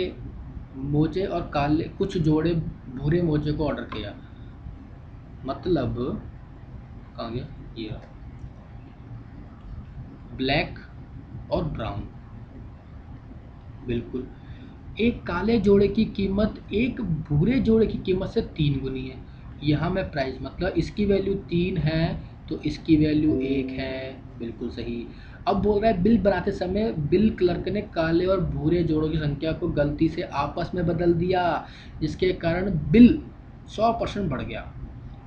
मोजे और कुछ जोड़े भूरे मोजे को ऑर्डर किया। मतलब कहाँ गया ये, ब्लैक और ब्राउन, बिल्कुल। एक काले जोड़े की कीमत एक भूरे जोड़े की कीमत से 3 गुनी है। यहाँ मैं प्राइस मतलब इसकी वैल्यू 3 है तो इसकी वैल्यू 1 है, बिल्कुल सही। अब बोल रहा है बिल बनाते समय बिल क्लर्क ने काले और भूरे जोड़ों की संख्या को गलती से आपस में बदल दिया, जिसके कारण बिल 100% बढ़ गया।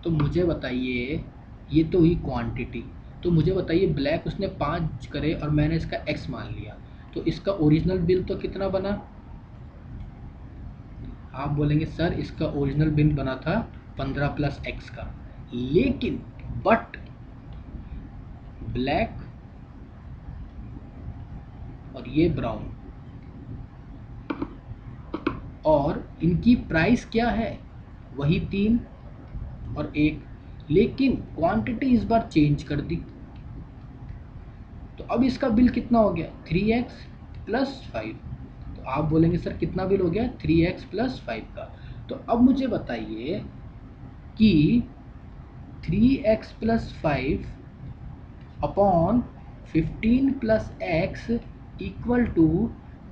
तो मुझे बताइए, ये तो हुई क्वांटिटी। तो मुझे बताइए ब्लैक उसने 5 करे और मैंने इसका x मान लिया, तो इसका ओरिजिनल बिल तो कितना बना? आप बोलेंगे सर इसका ओरिजिनल बिल बना था 15 प्लस x का, लेकिन बट ब्लैक और ये ब्राउन और इनकी प्राइस क्या है? वही 3 और 1, लेकिन क्वांटिटी इस बार चेंज कर दी। तो अब इसका बिल कितना हो गया? 3x plus 5। तो आप बोलेंगे सर कितना बिल हो गया? 3x प्लस 5 का। तो अब मुझे बताइए कि 3x plus 5 upon 15 plus x equal to,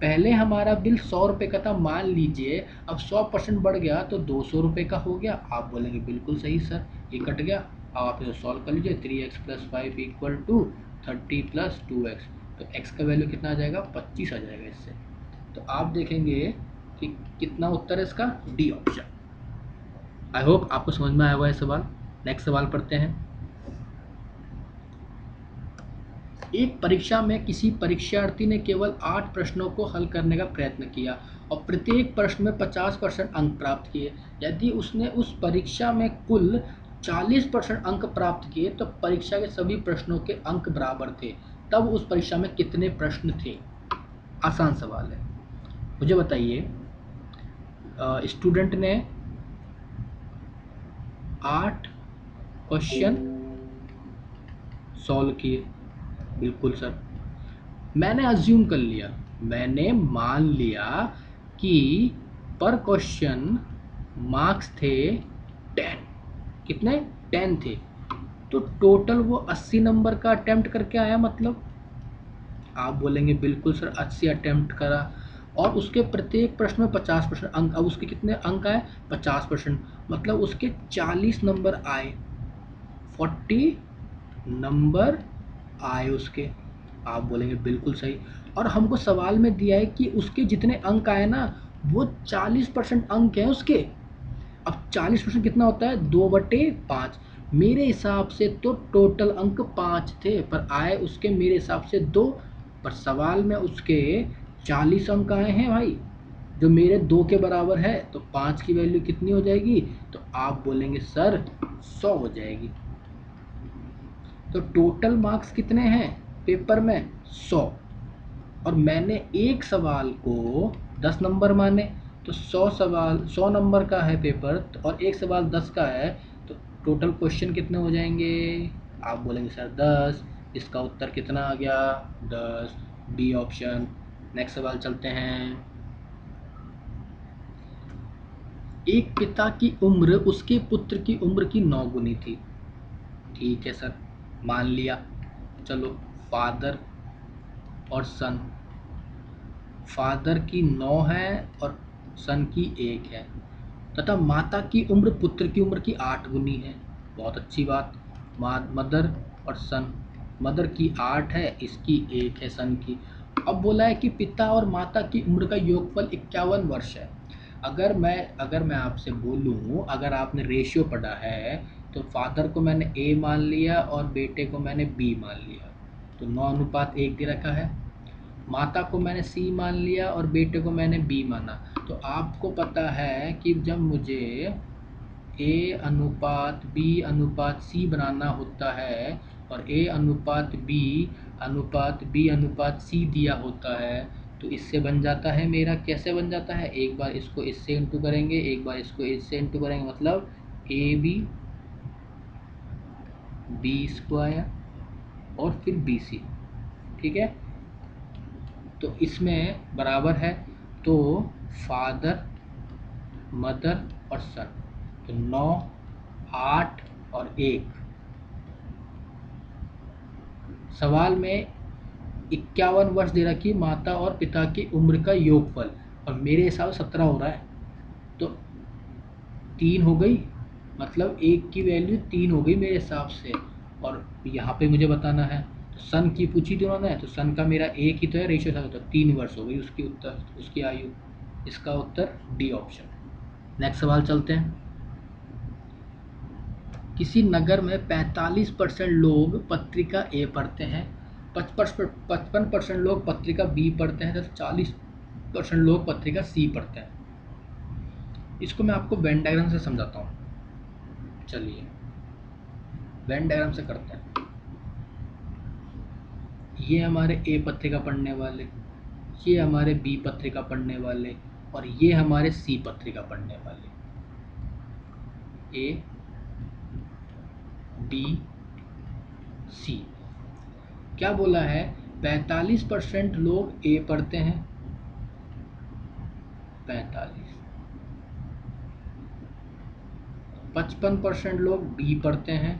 पहले हमारा बिल 100 रुपये का था, मान लीजिए अब 100% बढ़ गया तो 200 रुपये का हो गया। आप बोलेंगे बिल्कुल सही सर, ये कट गया। अब आप इसे सॉल्व कर लीजिए, 3x plus 5 equal to 30 plus 2x, तो x का वैल्यू कितना आ जाएगा? 25 आ जाएगा इससे। तो आप देखेंगे कि कितना उत्तर है इसका? D option. आई होप आपको समझ में आया हुआ है सवाल। नेक्स्ट सवाल पढ़ते हैं। एक परीक्षा में किसी परीक्षार्थी ने केवल 8 प्रश्नों को हल करने का प्रयत्न किया और प्रत्येक प्रश्न में 50% अंक प्राप्त किए। यदि उसने उस परीक्षा में कुल 40% अंक प्राप्त किए तो परीक्षा के सभी प्रश्नों के अंक बराबर थे, तब उस परीक्षा में कितने प्रश्न थे? आसान सवाल है। मुझे बताइए, स्टूडेंट ने 8 क्वेश्चन सॉल्व किए, बिल्कुल सर। मैंने अज्यूम कर लिया, मैंने मान लिया कि पर क्वेश्चन मार्क्स थे 10। कितने? 10 थे। तो टोटल वो 80 नंबर का अटेम्प्ट करके आया। मतलब आप बोलेंगे बिल्कुल सर 80 अटेम्प्ट करा और उसके प्रत्येक प्रश्न में 50% अंक। अब उसके कितने अंक आए? 50%, मतलब उसके 40 नंबर आए, 40 नंबर आए उसके। आप बोलेंगे बिल्कुल सही। और हमको सवाल में दिया है कि उसके जितने अंक आए ना, वो 40% अंक हैं उसके। अब 40% कितना होता है? 2/5। मेरे हिसाब से तो टोटल अंक 5 थे, पर आए उसके मेरे हिसाब से 2, पर सवाल में उसके 40 अंक आए हैं भाई, जो मेरे 2 के बराबर है। तो 5 की वैल्यू कितनी हो जाएगी? तो आप बोलेंगे सर 100 हो जाएगी। तो टोटल मार्क्स कितने हैं पेपर में? 100। और मैंने एक सवाल को 10 नंबर माने, तो 100 सवाल 100 नंबर का है पेपर, और एक सवाल 10 का है, तो टोटल क्वेश्चन कितने हो जाएंगे? आप बोलेंगे सर 10। इसका उत्तर कितना आ गया? 10, बी ऑप्शन। नेक्स्ट सवाल चलते हैं। एक पिता की उम्र उसके पुत्र की उम्र की 9 गुनी थी। ठीक है सर, मान लिया। चलो, फादर और सन, फादर की 9 है और सन की 1 है, तथा माता की उम्र पुत्र की उम्र की 8 गुनी है। बहुत अच्छी बात। मदर और सन, मदर की 8 है, इसकी 1 है सन की। अब बोला है कि पिता और माता की उम्र का योगफल 51 वर्ष है। अगर मैं आपसे बोलूँ, अगर आपने रेशियो पढ़ा है, तो फादर को मैंने ए मान लिया और बेटे को मैंने बी मान लिया, तो 9:1 दे रखा है। माता को मैंने सी मान लिया और बेटे को मैंने बी माना। तो आपको पता है कि जब मुझे ए अनुपात बी अनुपात सी बनाना होता है और ए अनुपात बी अनुपात सी दिया होता है, तो इससे बन जाता है मेरा, कैसे बन जाता है? एक बार इसको इससे इंटू करेंगे, एक बार इसको इससे इंटू करेंगे, मतलब ए बी स्क्वायर और फिर बी सी। ठीक है, तो इसमें बराबर है, तो फादर, मदर और सन, तो 9, 8 और 1। सवाल में 51 वर्ष दे रखी माता और पिता की उम्र का योगफल। और मेरे हिसाब से 17 हो रहा है, तो 3 हो गई, मतलब एक की वैल्यू 3 हो गई मेरे हिसाब से। और यहाँ पे मुझे बताना है, तो सन की पूछी थी उन्होंने, तो सन का मेरा एक ही तो है रेशियो था, तो 3 वर्ष हो गई उसकी उत्तर, उसकी आयु। इसका उत्तर डी ऑप्शन। नेक्स्ट सवाल चलते हैं। किसी नगर में 45% लोग पत्रिका ए पढ़ते हैं, 55% लोग पत्रिका बी पढ़ते हैं, तथा 40% लोग पत्रिका सी पढ़ते हैं। इसको मैं आपको वेन डायग्राम से समझाता हूँ। चलिए वेन डायग्राम से करते हैं। ये हमारे ए पत्रिका पढ़ने वाले, ये हमारे बी पत्रिका पढ़ने वाले, और ये हमारे सी पत्रिका पढ़ने वाले। A B C. क्या बोला है? 45% लोग ए पढ़ते हैं, 45। 55% लोग बी पढ़ते हैं,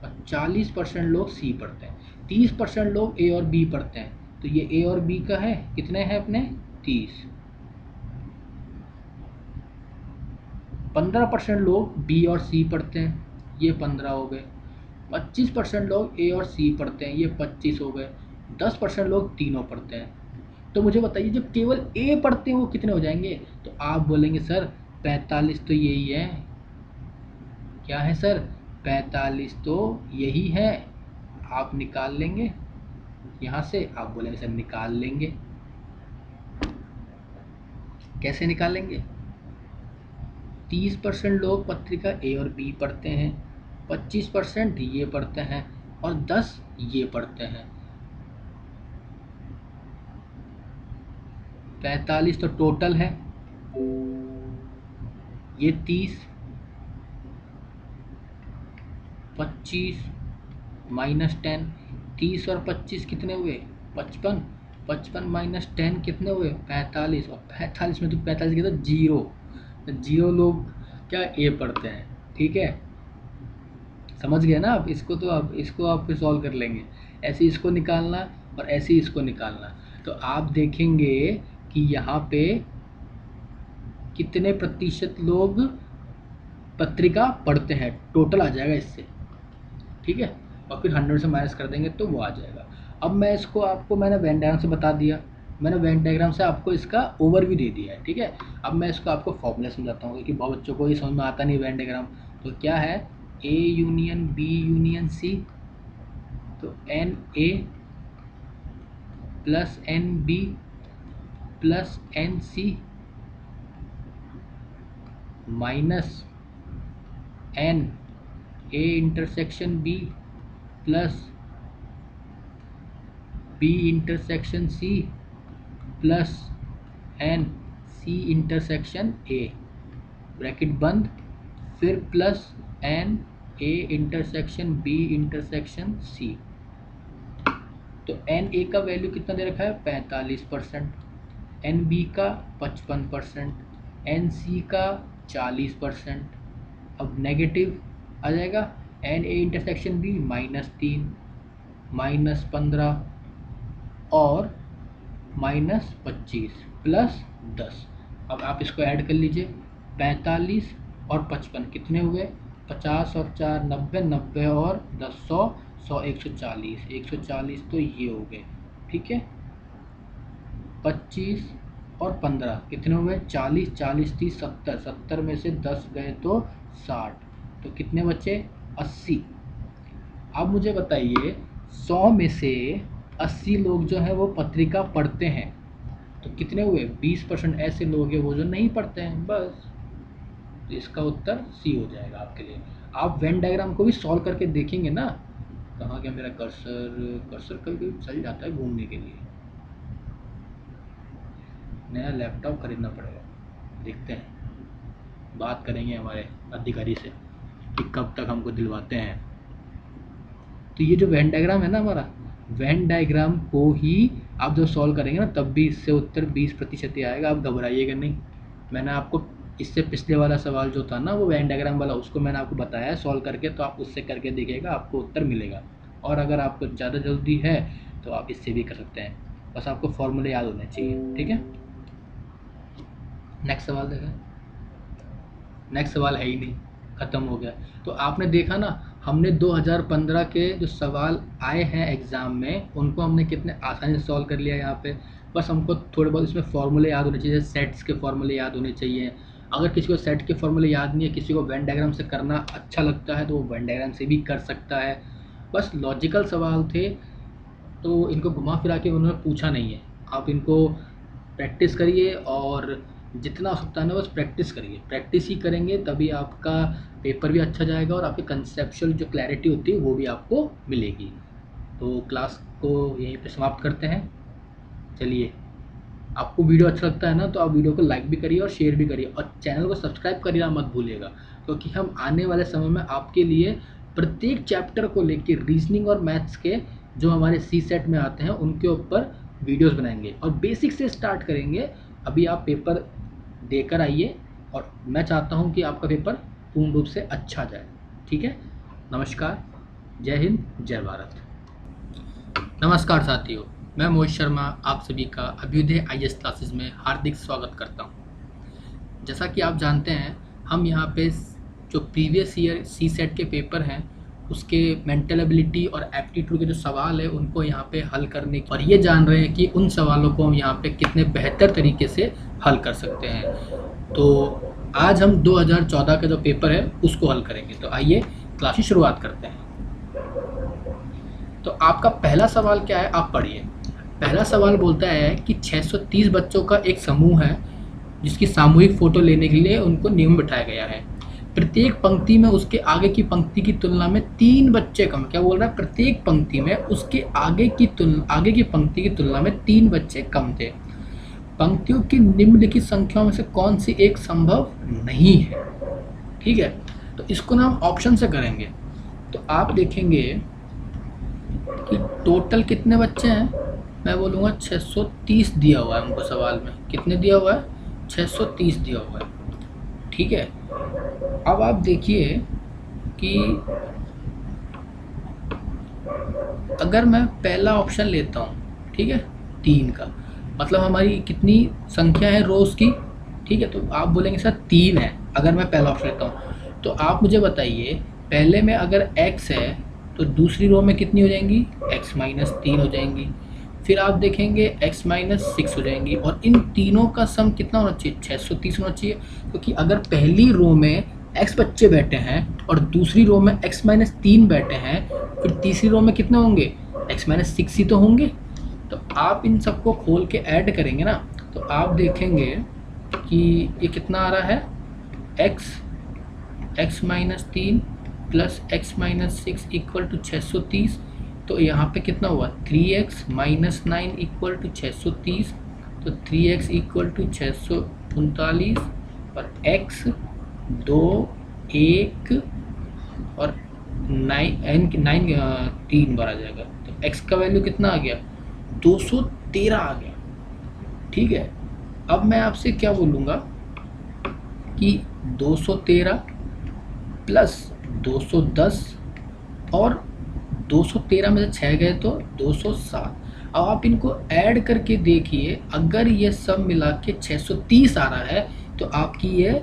और 40% लोग सी पढ़ते हैं। 30% लोग ए और बी पढ़ते हैं, तो ये ए और बी का है, कितने हैं अपने? 30। 15% लोग बी और सी पढ़ते हैं, ये 15 हो गए। 25% लोग ए और सी पढ़ते हैं, ये 25 हो गए। 10% लोग तीनों पढ़ते हैं। तो मुझे बताइए जब केवल ए पढ़ते हैं वो कितने हो जाएंगे? तो आप बोलेंगे सर 45 तो यही है। क्या है सर? 45 तो यही है। आप निकाल लेंगे यहाँ से, आप बोलेंगे सर निकाल लेंगे। कैसे निकालेंगे? 30% लोग पत्रिका ए और बी पढ़ते हैं, 25% ये पढ़ते हैं, और 10 ये पढ़ते हैं। 45 तो टोटल है, ये 30, 25 माइनस 10। 30 और 25 कितने हुए? 55। 55 माइनस 10 कितने हुए? 45। और 45 में तो 45 के तो जीरो, तो जीरो लोग क्या ए पढ़ते हैं। ठीक है, समझ गए ना आप? इसको तो आप इसको आप फिर सॉल्व कर लेंगे। ऐसे इसको निकालना और ऐसे इसको निकालना, तो आप देखेंगे कि यहाँ पे कितने प्रतिशत लोग पत्रिका पढ़ते हैं, टोटल आ जाएगा इससे। ठीक है, और फिर 100 से माइनस कर देंगे तो वो आ जाएगा। अब मैं इसको आपको, मैंने वेन डायग्राम से बता दिया, मैंने वेन डायग्राम से आपको इसका ओवरव्यू दे दिया है। ठीक है, अब मैं इसको आपको फॉर्मूला समझाता हूँ, क्योंकि बहुत बच्चों को ये समझ में आता नहीं वेन डायग्राम। तो क्या है? A union B union C, तो N A plus N B plus N C minus N A intersection B plus B intersection C plus N C intersection A, bracket बंद, फिर plus N A intersection B intersection C. तो N ए का value कितना दे रखा है? 45%, N B का 55%, N C का 40%। अब नेगेटिव आ जाएगा, एन ए इंटरसेक्शन बी -3 -15 और -25 प्लस 10। अब आप इसको ऐड कर लीजिए, 45 और 55 कितने हुए? 50 और 4 90, 90 और 10 100, 100 140, 140 तो ये हो गए। ठीक है, 25 और 15 कितने हुए? 40, 40 30 70, 70 में से 10 गए तो 60, तो कितने बचे? 80। अब मुझे बताइए 100 में से 80 लोग जो हैं वो पत्रिका पढ़ते हैं, तो कितने हुए? 20% ऐसे लोग हैं वो जो नहीं पढ़ते हैं, बस। तो इसका उत्तर सी हो जाएगा आपके लिए। आप वेन डायग्राम को भी सॉल्व करके देखेंगे ना। कहाँ गया मेरा कर्सर? कर्सर कभी कभी चल जाता है घूमने के लिए। नया लैपटॉप खरीदना पड़ेगा, देखते हैं, बात करेंगे हमारे अधिकारी से कि कब तक हमको दिलवाते हैं। तो ये जो वेन डायग्राम है ना हमारा, वेन डायग्राम को ही आप जब सॉल्व करेंगे ना तब भी इससे उत्तर 20% ही आएगा, आप घबराइएगा नहीं। मैंने आपको इससे पिछले वाला सवाल जो था ना वो वेन डायग्राम वाला, उसको मैंने आपको बताया सॉल्व करके, तो आप उससे करके देखिएगा, आपको उत्तर मिलेगा। और अगर आपको ज़्यादा जल्दी है तो आप इससे भी कर सकते हैं, बस आपको फॉर्मूले याद होने चाहिए। ठीक है, नेक्स्ट सवाल देखें। नेक्स्ट सवाल है ही नहीं, ख़त्म हो गया। तो आपने देखा ना, हमने 2015 के जो सवाल आए हैं एग्ज़ाम में उनको हमने कितने आसानी से सॉल्व कर लिया यहाँ पे। बस हमको थोड़े बहुत इसमें फार्मूले याद होने चाहिए, सेट्स के फार्मूले याद होने चाहिए। अगर किसी को सेट के फार्मूले याद नहीं है, किसी को वेन डायग्राम से करना अच्छा लगता है तो वो वेन डायग्राम से भी कर सकता है। बस लॉजिकल सवाल थे, तो इनको घुमा फिरा के उन्होंने पूछा नहीं है। आप इनको प्रैक्टिस करिए और जितना हो सकता है ना बस प्रैक्टिस करिए। प्रैक्टिस ही करेंगे तभी आपका पेपर भी अच्छा जाएगा और आपकी कंसेप्चुअल जो क्लैरिटी होती है वो भी आपको मिलेगी। तो क्लास को यहीं पे समाप्त करते हैं। चलिए, आपको वीडियो अच्छा लगता है ना तो आप वीडियो को लाइक भी करिए और शेयर भी करिए और चैनल को सब्सक्राइब करिए मत भूलिएगा, क्योंकि हम आने वाले समय में आपके लिए प्रत्येक चैप्टर को लेके रीजनिंग और मैथ्स के जो हमारे सी सेट में आते हैं उनके ऊपर वीडियोस बनाएंगे और बेसिक से स्टार्ट करेंगे। अभी आप पेपर देकर आइए और मैं चाहता हूं कि आपका पेपर पूर्ण रूप से अच्छा जाए। ठीक है, नमस्कार, जय हिंद, जय भारत। नमस्कार साथियों, मैं मोहित शर्मा आप सभी का अभ्युदय आईएएस क्लासेस में हार्दिक स्वागत करता हूं। जैसा कि आप जानते हैं, हम यहाँ पे जो प्रीवियस ईयर सी सेट के पेपर हैं उसके मेंटल एबिलिटी और एप्टीट्यूड के जो सवाल है उनको यहाँ पे हल करने और ये जान रहे हैं कि उन सवालों को हम यहाँ पे कितने बेहतर तरीके से हल कर सकते हैं। तो आज हम 2014 का जो पेपर है उसको हल करेंगे। तो आइए क्लास की शुरुआत करते हैं। तो आपका पहला सवाल क्या है, आप पढ़िए। पहला सवाल बोलता है कि 630 बच्चों का एक समूह है जिसकी सामूहिक फोटो लेने के लिए उनको नियम बिठाया गया है। प्रत्येक पंक्ति में उसके आगे की पंक्ति की तुलना में 3 बच्चे कम। क्या बोल रहा है? प्रत्येक पंक्ति में उसके आगे की पंक्ति की तुलना में 3 बच्चे कम थे। पंक्तियों की निम्नलिखित संख्याओं में से कौन सी एक संभव नहीं है? ठीक है, तो इसको ना हम ऑप्शन से करेंगे। तो आप देखेंगे कि टोटल कितने बच्चे हैं। मैं बोलूँगा 630 दिया हुआ है हमको सवाल में। कितने दिया हुआ है? 630 दिया हुआ है। ठीक है, अब आप देखिए कि अगर मैं पहला ऑप्शन लेता हूँ, ठीक है, 3 का, मतलब हमारी कितनी संख्या है रोज़ की? ठीक है, तो आप बोलेंगे सर 3 है। अगर मैं पहला ऑप्शन लेता हूँ तो आप मुझे बताइए, पहले में अगर x है तो दूसरी रो में कितनी हो जाएंगी? x माइनस 3 हो जाएंगी। फिर आप देखेंगे x माइनस 6 हो जाएंगी और इन तीनों का सम कितना होना चाहिए? 630 होना चाहिए, क्योंकि अगर पहली रो में x बच्चे बैठे हैं और दूसरी रो में x माइनस 3 बैठे हैं, फिर तीसरी रो में कितने होंगे? x माइनस 6 ही तो होंगे। तो आप इन सबको खोल के ऐड करेंगे ना, तो आप देखेंगे कि ये कितना आ रहा है? x minus 3 plus x minus 6 equal to 630। तो यहाँ पे कितना हुआ? 3x minus 9 equal to 630। तो 3x इक्वल टू 639 और x 2 1 और 9 3 बार आ जाएगा। तो x का वैल्यू कितना आ गया? 213 आ गया। ठीक है, अब मैं आपसे क्या बोलूँगा कि 213 प्लस 210 और 213 में से 6 गए तो 207। अब आप इनको ऐड करके देखिए, अगर ये सब मिला के 630 आ रहा है तो आपकी ये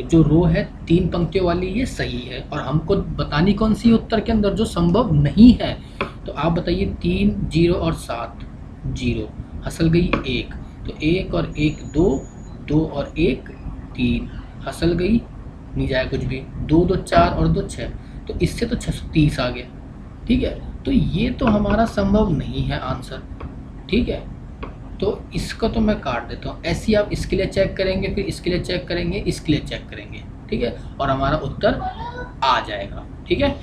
जो रो है 3 पंक्तियों वाली ये सही है। और हमको बतानी कौन सी उत्तर के अंदर जो संभव नहीं है। तो आप बताइए 3 0 और 7 0, हसल गई 1, तो 1 और 1 2, 2 और 1 3, हसल गई, नहीं जाए कुछ भी, 2 2 4 और 2 6, तो इससे तो 630 आ गया। ठीक है, तो ये तो हमारा संभव नहीं है आंसर। ठीक है, तो इसको तो मैं काट देता हूँ। ऐसे ही आप इसके लिए चेक करेंगे, फिर इसके लिए चेक करेंगे, इसके लिए चेक करेंगे। ठीक है, और हमारा उत्तर आ जाएगा। ठीक है,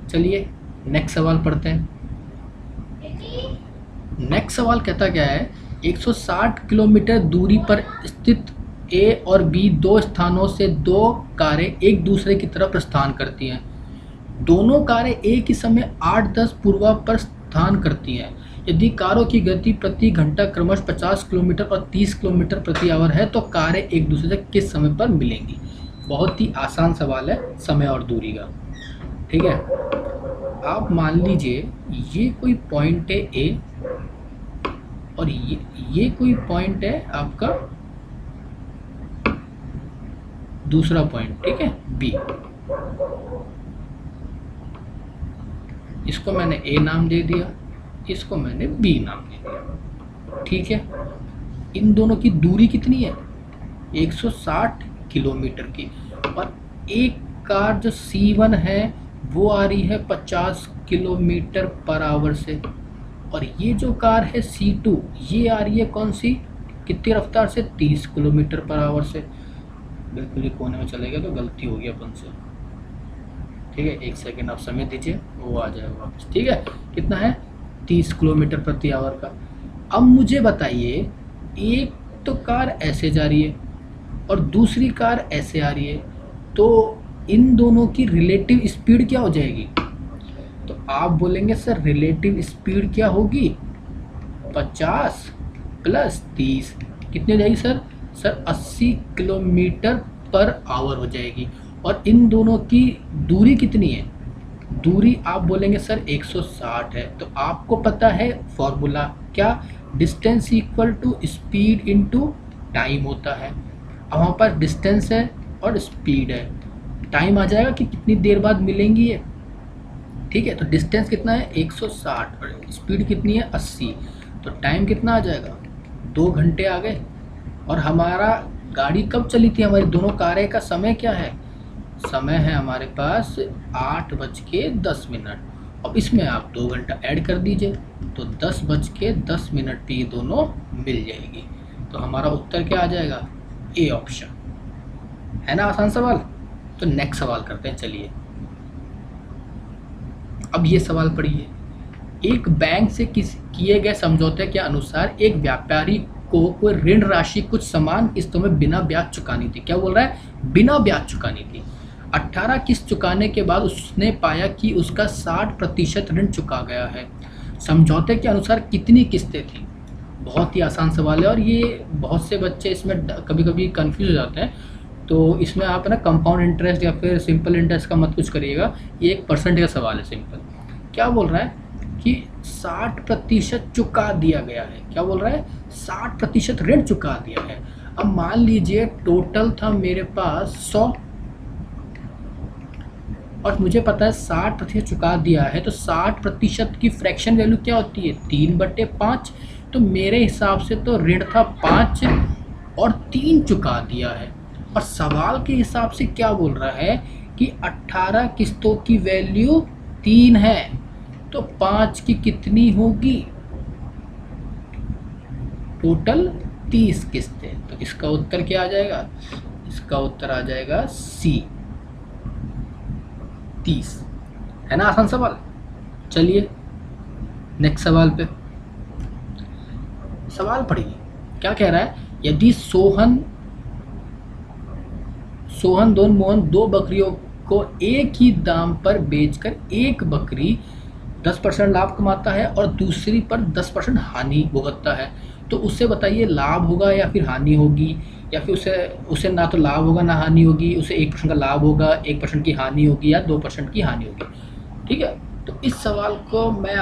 चलिए नेक्स्ट सवाल पढ़ते हैं। नेक्स्ट सवाल कहता क्या है? 160 किलोमीटर दूरी पर स्थित ए और बी दो स्थानों से 2 कारें एक दूसरे की तरफ प्रस्थान करती हैं। दोनों कारें एक ही समय 8-10 पूर्वा पर प्रस्थान करती हैं। यदि कारों की गति प्रति घंटा क्रमशः 50 किलोमीटर और 30 किलोमीटर प्रति आवर है तो कारें एक दूसरे से किस समय पर मिलेंगी? बहुत ही आसान सवाल है समय और दूरी का। ठीक है, आप मान लीजिए ये कोई पॉइंट है ए और ये कोई पॉइंट है आपका दूसरा पॉइंट, ठीक है, बी। इसको मैंने ए नाम दे दिया, इसको मैंने बी नाम दे दिया, ठीक है। इन दोनों की दूरी कितनी है? 160 किलोमीटर की। और एक कार जो C1 है वो आ रही है 50 किलोमीटर पर आवर से, और ये जो कार है C2 ये आ रही है कौन सी, कितनी रफ्तार से? 30 किलोमीटर पर आवर से। बिल्कुल ही कोने में चलेगा तो गलती होगी अपन से, ठीक है। 1 सेकेंड आप समय दीजिए, वो आ जाएगा वापस, ठीक है। कितना है? 30 किलोमीटर प्रति आवर का। अब मुझे बताइए, एक तो कार ऐसे जा रही है और दूसरी कार ऐसे आ रही है, तो इन दोनों की रिलेटिव स्पीड क्या हो जाएगी? तो आप बोलेंगे सर रिलेटिव स्पीड क्या होगी? 50 प्लस 30 कितनी हो जाएगी sir? Sir 80 kilometre per hour हो जाएगी। और इन दोनों की दूरी कितनी है? दूरी आप बोलेंगे सर 160 है। तो आपको पता है फॉर्मूला क्या? Distance equal to speed into time होता है। अब हमारे पास डिस्टेंस है और स्पीड है, टाइम आ जाएगा कि कितनी देर बाद मिलेंगी ये, ठीक है। तो डिस्टेंस कितना है? 160 और स्पीड कितनी है? 80। तो टाइम कितना आ जाएगा? 2 घंटे आ गए। और हमारा गाड़ी कब चली थी? हमारी दोनों कारें का समय क्या है? समय है हमारे पास 8:10। अब इसमें आप 2 घंटा ऐड कर दीजिए तो 10:10 पे ये दोनों मिल जाएगी। तो हमारा उत्तर क्या आ जाएगा? ए ऑप्शन, है ना आसान सवाल। तो नेक्स्ट सवाल करते हैं, चलिए। अब ये सवाल पढ़िए। एक बैंक से किए गए समझौते के अनुसार एक व्यापारी को कोई ऋण राशि कुछ समान किस्तों में बिना ब्याज चुकानी थी। क्या बोल रहा है? बिना ब्याज चुकानी थी। 18 किस्त चुकाने के बाद उसने पाया कि उसका 60% ऋण चुका गया है। समझौते के अनुसार कितनी किस्तें थी? बहुत ही आसान सवाल है और ये बहुत से बच्चे इसमें कभी कभी कंफ्यूज हो जाते हैं। तो इसमें आप ना कंपाउंड इंटरेस्ट या फिर सिंपल इंटरेस्ट का मत कुछ करिएगा, ये 1% का सवाल है सिंपल। क्या बोल रहा है कि 60% चुका दिया गया है। क्या बोल रहा है? 60% ऋण चुका दिया है। अब मान लीजिए टोटल था मेरे पास 100 और मुझे पता है 60% चुका दिया है, तो 60% की फ्रैक्शन वैल्यू क्या होती है? 3/5। तो मेरे हिसाब से तो ऋण था 5 और 3 चुका दिया है। और सवाल के हिसाब से क्या बोल रहा है कि 18 किस्तों की वैल्यू 3 है, तो 5 की कितनी होगी? टोटल 30 किस्तें। तो इसका उत्तर क्या आ जाएगा? इसका उत्तर आ जाएगा सी, 30, है ना आसान सवाल। चलिए नेक्स्ट सवाल पे। सवाल पढ़िए, क्या कह रहा है? यदि सोहन मोहन 2 बकरियों को एक ही दाम पर बेचकर एक बकरी 10% लाभ कमाता है और दूसरी पर 10% हानि भुगतता है, तो उससे बताइए लाभ होगा या फिर हानि होगी, या फिर उसे ना तो लाभ होगा ना हानि होगी, उसे 1% का लाभ होगा, 1% की हानि होगी, या 2% की हानि होगी, ठीक है। तो इस सवाल को मैं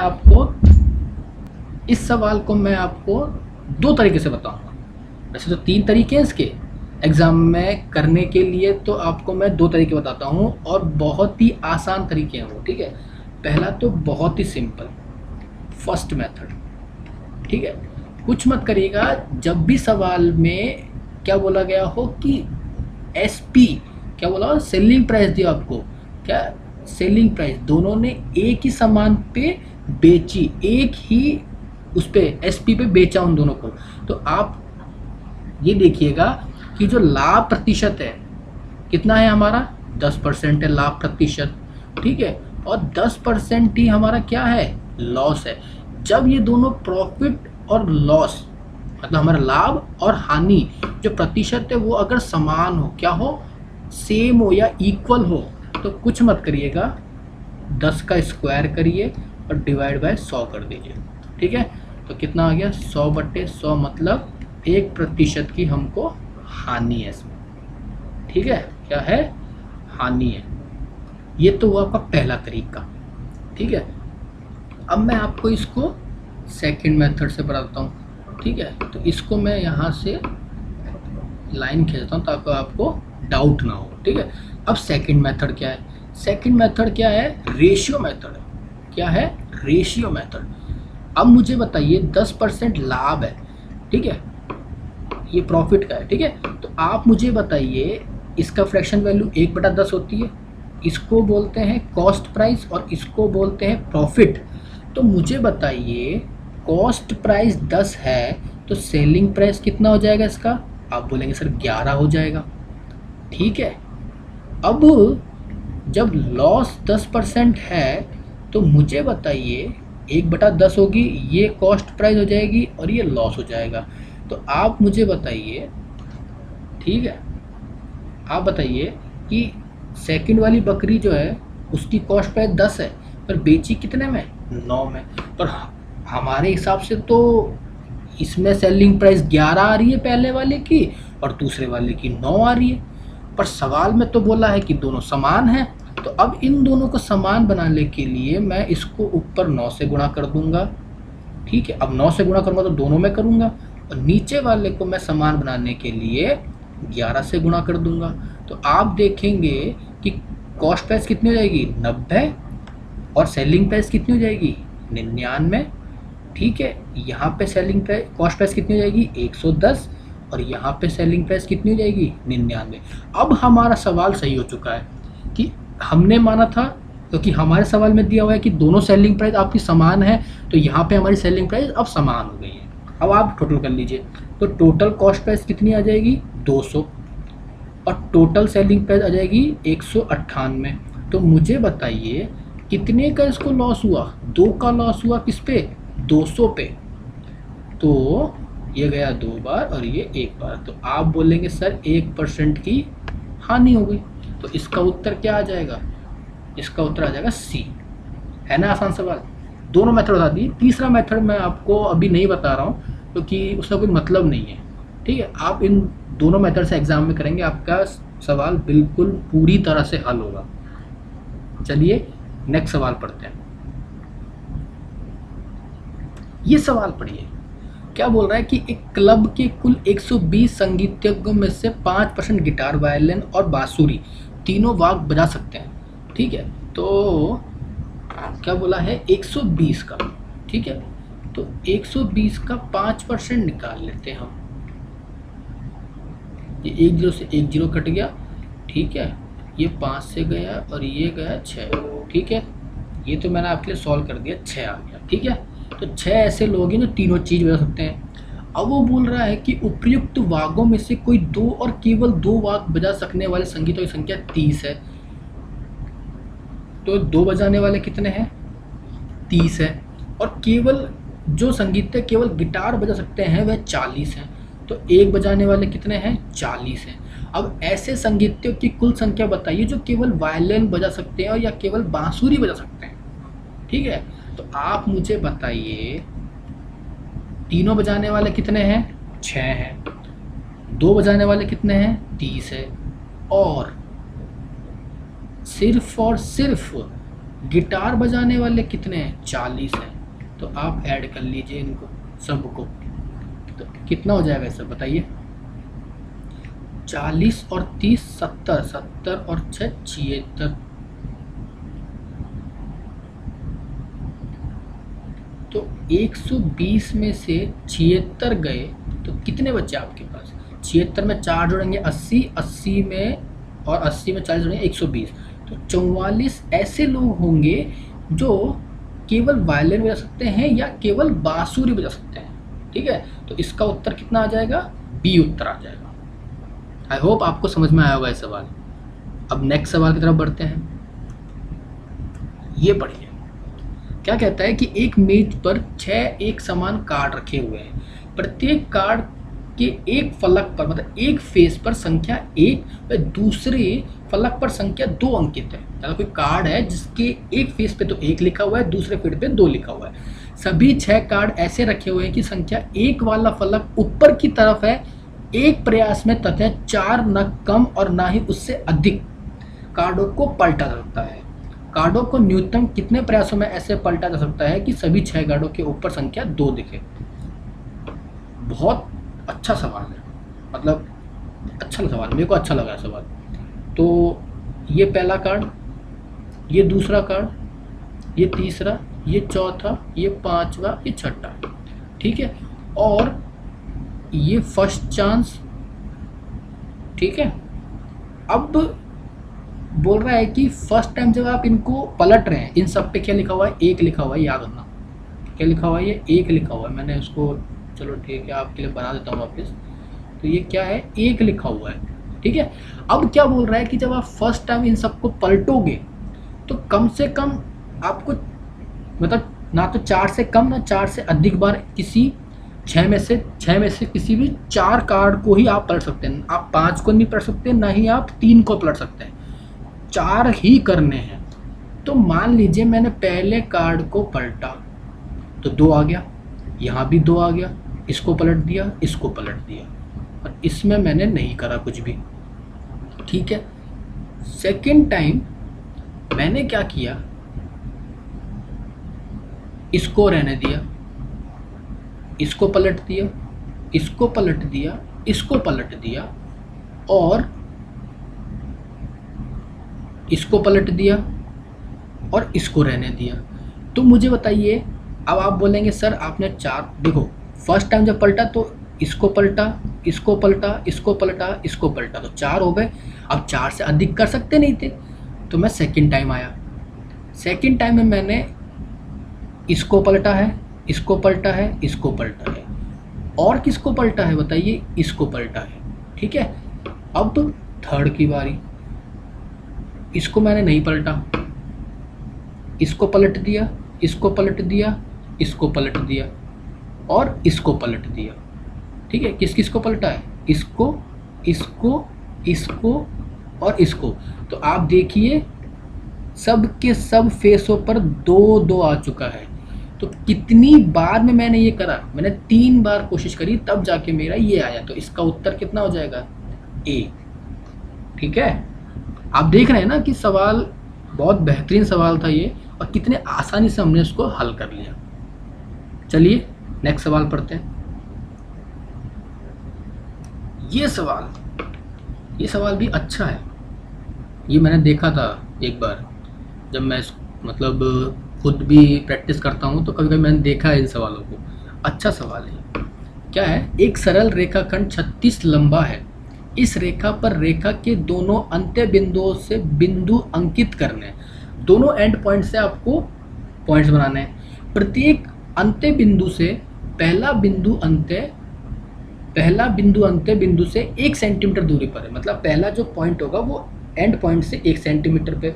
आपको 2 तरीके से बताऊंगा। वैसे तो 3 तरीके हैं इसके एग्ज़ाम में करने के लिए, तो आपको मैं 2 तरीके बताता हूँ और बहुत ही आसान तरीके हैं वो, ठीक है। पहला तो बहुत ही सिंपल, फर्स्ट मेथड, ठीक है। कुछ मत करिएगा, जब भी सवाल में क्या बोला गया हो कि एसपी, क्या बोला? सेलिंग प्राइस दिया आपको, क्या सेलिंग प्राइस, दोनों ने एक ही सामान पे बेची, एक ही उस पे एसपी पे बेचा उन दोनों को, तो आप ये देखिएगा कि जो लाभ प्रतिशत है कितना है हमारा? 10% है लाभ प्रतिशत, ठीक है। और 10% ही हमारा क्या है? लॉस है। जब ये दोनों प्रॉफिट और लॉस, मतलब हमारा लाभ और हानि जो प्रतिशत है वो अगर समान हो, क्या हो? सेम हो या इक्वल हो, तो कुछ मत करिएगा, 10 का स्क्वायर करिए और डिवाइड बाय 100 कर दीजिए, ठीक है। तो कितना आ गया? 100/100, मतलब 1% की हमको हानि है इसमें, ठीक है। क्या है? हानि है। ये तो हुआ आपका पहला तरीका, ठीक है। अब मैं आपको इसको सेकंड मेथड से बताता हूँ, ठीक है। तो इसको मैं यहाँ से लाइन खींचता हूँ ताकि आपको डाउट डाउट ना हो, ठीक है। अब सेकंड मेथड क्या है? सेकंड मेथड क्या है? रेशियो मेथड है। क्या है? Ratio method. अब मुझे बताइए 10% लाभ है, ठीक है, ये प्रॉफिट का है, ठीक है। तो आप मुझे बताइए इसका फ्रैक्शन वैल्यू 1/10 होती है, इसको बोलते हैं कॉस्ट प्राइस और इसको बोलते हैं प्रॉफिट। तो मुझे बताइए कॉस्ट प्राइस 10 है तो सेलिंग प्राइस कितना हो जाएगा इसका? आप बोलेंगे सर 11 हो जाएगा, ठीक है। अब जब लॉस 10% है तो मुझे बताइए 1/10 होगी, ये कॉस्ट प्राइस हो जाएगी और ये लॉस हो जाएगा। तो आप मुझे बताइए, ठीक है, आप बताइए कि सेकंड वाली बकरी जो है उसकी कॉस्ट प्राइस 10 है पर बेची कितने में? 9 में। पर हमारे हिसाब से तो इसमें सेलिंग प्राइस 11 आ रही है पहले वाले की और दूसरे वाले की 9 आ रही है। पर सवाल में तो बोला है कि दोनों समान हैं। तो अब इन दोनों को समान बनाने के लिए मैं इसको ऊपर 9 से गुणा कर दूंगा, ठीक है। अब 9 से गुणा करूंगा तो दोनों में करूंगा और नीचे वाले को मैं समान बनाने के लिए 11 से गुणा कर दूंगा। तो आप देखेंगे कि कॉस्ट प्राइस कितनी हो जाएगी? 90 और सेलिंग प्राइस कितनी हो जाएगी? 99, ठीक है। यहाँ पे सेलिंग प्राइस कॉस्ट प्राइस कितनी हो जाएगी? 110 और यहाँ पे सेलिंग प्राइस कितनी हो जाएगी? 99। अब हमारा सवाल सही हो चुका है कि हमने माना था, क्योंकि हमारे सवाल में दिया हुआ है कि दोनों सेलिंग प्राइस आपकी समान है, तो यहाँ पे हमारी सेलिंग प्राइस अब समान हो गई है। अब आप टोटल कर लीजिए, तो टोटल कॉस्ट प्राइस कितनी आ जाएगी? 200 और टोटल सेलिंग प्राइस आ जाएगी 198। तो मुझे बताइए कितने का इसको लॉस हुआ? 2 का लॉस हुआ किस पे? 200 पे। तो ये गया 2 बार और ये 1 बार। तो आप बोलेंगे सर 1% की हानि हो गई। तो इसका उत्तर क्या आ जाएगा? इसका उत्तर आ जाएगा सी। है ना आसान सवाल? दोनों मेथड बता दिए। तीसरा मेथड मैं आपको अभी नहीं बता रहा हूँ क्योंकि उसका कोई मतलब नहीं है, ठीक है। आप इन दोनों मेथड से एग्जाम में करेंगे, आपका सवाल बिल्कुल पूरी तरह से हल होगा। चलिए नेक्स्ट सवाल पढ़ते हैं। ये सवाल पढ़िए, क्या बोल रहा है कि एक क्लब के कुल 120 संगीतज्ञों में से 5% गिटार, वायलिन और बांसुरी तीनों वाद्य बजा सकते हैं, ठीक है। तो क्या बोला है? 120 का, ठीक है। तो 120 का 5% निकाल लेते हैं हम। ये 1 0 से 1 0 कट गया, ठीक है। ये 5 से गया और ये गया 6, ठीक है। ये तो मैंने आपके लिए सॉल्व कर दिया, 6 आ गया, ठीक है। तो 6 ऐसे लोग हैं जो तीनों चीज़ बजा सकते हैं। अब वो बोल रहा है कि उपर्युक्त वाद्यों में से कोई 2 और केवल 2 वाद्य बजा सकने वाले संगीतों की संख्या 30 है। तो 2 बजाने वाले कितने हैं? 30 है। और केवल जो संगीतज्ञ केवल गिटार बजा सकते हैं वह 40 हैं। तो 1 बजाने वाले कितने हैं? 40 हैं। अब ऐसे संगीतज्ञों की कुल संख्या बताइए जो केवल वायलिन बजा सकते हैं और या केवल बांसुरी बजा सकते हैं, ठीक है। तो आप मुझे बताइए तीनों बजाने वाले कितने हैं? 6 हैं। 2 बजाने वाले कितने हैं? 30 है। और सिर्फ गिटार बजाने वाले कितने हैं? 40 हैं। तो आप ऐड कर लीजिए इनको सबको, तो कितना हो जाएगा सब बताइए? 40 और 30 70, 70 और 6 76। तो 120 में से 76 गए तो कितने बचे आपके पास? 76 में 4 जोड़ेंगे 80, 80 में और 80 में 40 जोड़ेंगे 120। तो 44 ऐसे लोग होंगे जो केवल वायलिन बजा सकते हैं या केवल बांसुरी बजा सकते हैं, ठीक है। तो इसका उत्तर कितना आ जाएगा? बी उत्तर आ जाएगा। आई होप आपको समझ में आया होगा ये सवाल। अब नेक्स्ट सवाल की तरफ बढ़ते हैं। ये पढ़िए, क्या कहता है कि एक मेज पर 6 एक समान कार्ड रखे हुए हैं। प्रत्येक कार्ड के एक फलक पर मतलब एक फेस पर संख्या 1 व दूसरे फलक पर संख्या 2 अंकित है। मतलब कोई कार्ड है जिसके एक फेस पे तो 1 लिखा हुआ है, दूसरे फेस पे 2 लिखा हुआ है। सभी 6 कार्ड ऐसे रखे हुए हैं कि संख्या 1 वाला फलक ऊपर की तरफ है। एक प्रयास में तथा 4 न कम और ना ही उससे अधिक कार्डों को पलटा जा सकता है। कार्डों को न्यूनतम कितने प्रयासों में ऐसे पलटा जा सकता है कि सभी 6 कार्डों के ऊपर संख्या 2 दिखे? बहुत अच्छा सवाल है, मतलब अच्छा सवाल, मेरे को अच्छा लगा सवाल। तो ये पहला कार्ड, ये दूसरा कार्ड, ये तीसरा, ये चौथा, ये पांचवा, ये छठा, ठीक है। और ये फर्स्ट चांस, ठीक है। अब बोल रहा है कि फर्स्ट टाइम जब आप इनको पलट रहे हैं, इन सब पे क्या लिखा हुआ है, एक लिखा हुआ है, याद रखना क्या लिखा हुआ है, ये एक लिखा हुआ है। मैंने उसको, चलो ठीक है आपके लिए बना देता हूँ वापस। तो ये क्या है, एक लिखा हुआ है, ठीक है। अब क्या बोल रहा है कि जब आप फर्स्ट टाइम इन सबको पलटोगे तो कम से कम आपको, मतलब ना तो 4 से कम ना 4 से अधिक बार किसी 6 में से किसी भी 4 कार्ड को ही आप पलट सकते हैं। आप 5 को नहीं पलट सकते, ना ही आप 3 को पलट सकते हैं, 4 ही करने हैं। तो मान लीजिए मैंने पहले कार्ड को पलटा तो 2 आ गया, यहाँ भी 2 आ गया, इसको पलट दिया, इसको पलट दिया, और इसमें मैंने नहीं करा कुछ भी, ठीक है। सेकेंड टाइम मैंने क्या किया, इसको रहने दिया, इसको पलट दिया, इसको पलट दिया, इसको पलट दिया, और इसको पलट दिया, और इसको रहने दिया। तो मुझे बताइए, अब आप बोलेंगे सर आपने 4, देखो फर्स्ट टाइम जब पलटा तो इसको पलटा, इसको पलटा, इसको पलटा, इसको पलटा, तो 4 हो गए। अब 4 से अधिक कर सकते नहीं थे, तो मैं सेकंड टाइम आया। सेकंड टाइम में मैंने इसको पलटा है, इसको पलटा है, इसको पलटा है, और किसको पलटा है बताइए, इसको पलटा है, ठीक है। अब थर्ड की बारी, इसको मैंने नहीं पलटा, इसको पलट दिया, इसको पलट दिया, इसको पलट दिया, और इसको पलट दिया, ठीक है। किस किस को पलटा है, इसको, इसको, इसको और इसको। तो आप देखिए सब के सब फेसों पर 2-2 आ चुका है। तो कितनी बार में मैंने ये करा, मैंने 3 बार कोशिश करी तब जाके मेरा ये आया। तो इसका उत्तर कितना हो जाएगा, ए, ठीक है। आप देख रहे हैं ना कि सवाल बहुत बेहतरीन सवाल था ये, और कितने आसानी से हमने इसको हल कर लिया। चलिए नेक्स्ट सवाल पढ़ते हैं। ये सवाल भी अच्छा है। ये मैंने देखा था एक बार, जब मैं मतलब खुद भी प्रैक्टिस करता हूँ तो कभी कभी मैंने देखा है इन सवालों को। अच्छा सवाल है। क्या है, एक सरल रेखाखंड 36 लंबा है। इस रेखा पर रेखा के दोनों अंत्य बिंदुओं से बिंदु अंकित करने हैं। दोनों एंड पॉइंट से आपको पॉइंट्स बनाने हैं। प्रत्येक अंत्य बिंदु से पहला बिंदु अंत्य बिंदु से 1 सेंटीमीटर दूरी पर है। मतलब पहला जो पॉइंट होगा वो एंड पॉइंट से 1 सेंटीमीटर पे,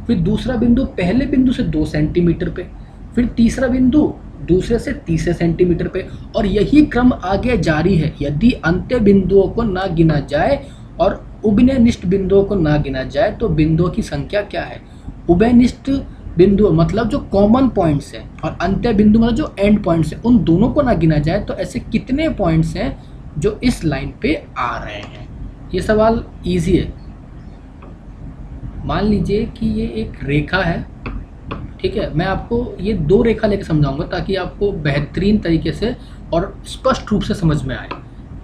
फिर दूसरा बिंदु पहले बिंदु से 2 सेंटीमीटर पे, फिर तीसरा बिंदु दूसरे से तीसरे सेंटीमीटर पे, और यही क्रम आगे जारी है। यदि अंत्य बिंदुओं को ना गिना जाए और उभयनिष्ठ बिंदुओं को ना गिना जाए तो बिंदुओं की संख्या क्या है। उभयनिष्ठ बिंदु मतलब जो कॉमन पॉइंट्स हैं, और अंत्य बिंदु मतलब जो एंड पॉइंट्स हैं, उन दोनों को ना गिना जाए तो ऐसे कितने पॉइंट्स हैं जो इस लाइन पे आ रहे हैं। ये सवाल इजी है। मान लीजिए कि ये एक रेखा है, ठीक है। मैं आपको ये 2 रेखा लेके समझाऊंगा ताकि आपको बेहतरीन तरीके से और स्पष्ट रूप से समझ में आए,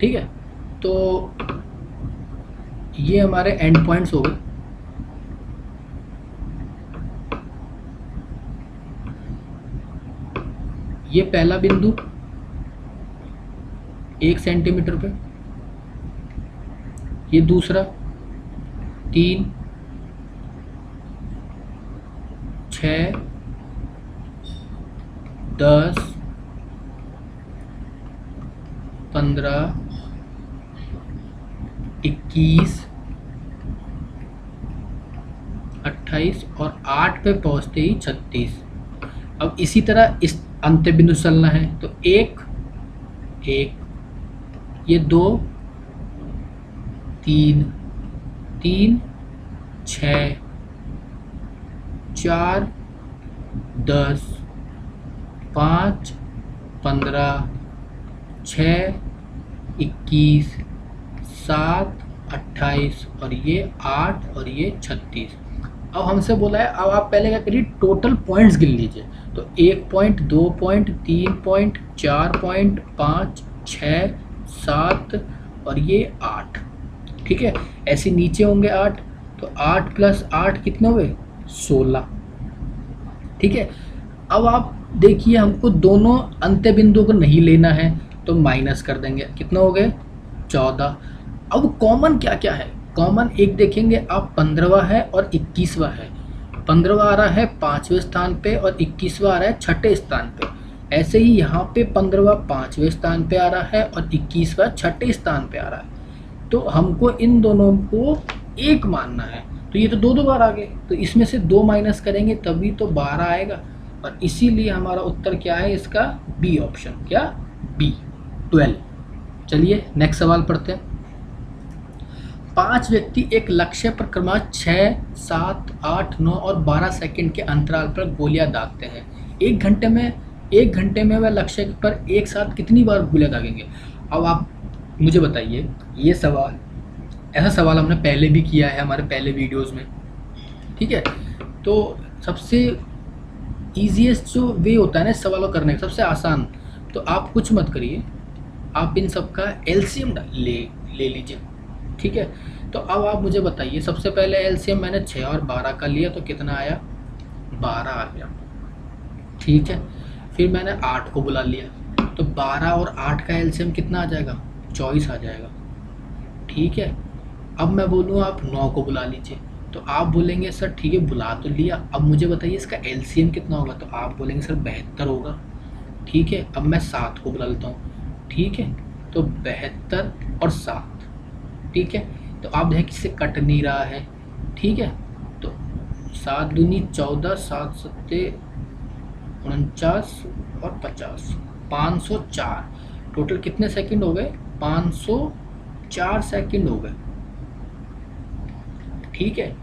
ठीक है। तो ये हमारे एंड पॉइंट्स हो गए। ये पहला बिंदु 1 सेंटीमीटर पे, ये दूसरा 3, 6, 10, 15, 21, 28 और 8 पे पहुंचते ही 36। अब इसी तरह इस अंत्य बिंदु से चलना है तो 1, ये 2, 3, 6, 4, 10, 5, 15, 6, 21, 7, 28 और ये 8 और ये 36। अब हमसे बोला है, अब आप पहले क्या करिए, टोटल पॉइंट्स गिन लीजिए। तो 1 पॉइंट, 2 पॉइंट, 3 पॉइंट, 4 पॉइंट, 5, 6, 7 और ये 8, ठीक है। ऐसे नीचे होंगे 8, तो 8 प्लस 8 कितने हुए? 16। ठीक है, अब आप देखिए हमको दोनों अंत्य बिंदुओं को नहीं लेना है तो माइनस कर देंगे, कितना हो गए? 14। अब कॉमन क्या क्या है? कॉमन एक देखेंगे आप, 15वां है और 21वां है। 15वां आ रहा है 5वें स्थान पे और 21वां आ रहा है 6ठे स्थान पे। ऐसे ही यहाँ पे 15वां 5वें स्थान पे आ रहा है और 21वां 6ठे स्थान पे आ रहा है। तो हमको इन दोनों को एक मानना है, तो ये तो दो दो बार आ गए, तो इसमें से 2 माइनस करेंगे तभी तो 12 आएगा। और इसीलिए हमारा उत्तर क्या है इसका? B option. क्या? बी, 12। चलिए नेक्स्ट सवाल पढ़ते हैं। 5 व्यक्ति एक लक्ष्य पर क्रमशः 6, 7, 8, 9 और 12 सेकंड के अंतराल पर गोलियां दागते हैं। एक घंटे में वह लक्ष्य पर एक साथ कितनी बार गोलियां दागेंगे? अब आप मुझे बताइए, ये सवाल, ऐसा सवाल हमने पहले भी किया है हमारे पहले वीडियोस में। ठीक है, तो सबसे ईजीएस्ट जो वे होता है ना सवालों करने का, सबसे आसान, तो आप कुछ मत करिए, आप इन सब का एलसीएम ले लीजिए। ठीक है, तो अब आप मुझे बताइए, सबसे पहले एलसीएम मैंने 6 और 12 का लिया तो कितना आया? 12 आ गया। ठीक है, फिर मैंने 8 को बुला लिया तो 12 और 8 का एलसीएम कितना आ जाएगा? 24 आ जाएगा। ठीक है, अब मैं बोलूँ आप 9 को बुला लीजिए, तो आप बोलेंगे सर ठीक है बुला तो लिया, अब मुझे बताइए इसका एलसीएम कितना होगा? तो आप बोलेंगे सर 72 होगा। ठीक है, अब मैं 7 को बुला लेता हूँ। ठीक है, तो 72 और 7। ठीक है, तो आप देखें किससे कट नहीं रहा है। ठीक है, तो 7 दूनी 14, 7 सत्ते 49 और 50, 504। टोटल कितने सेकंड हो गए? 504 सेकंड हो गए। ठीक है,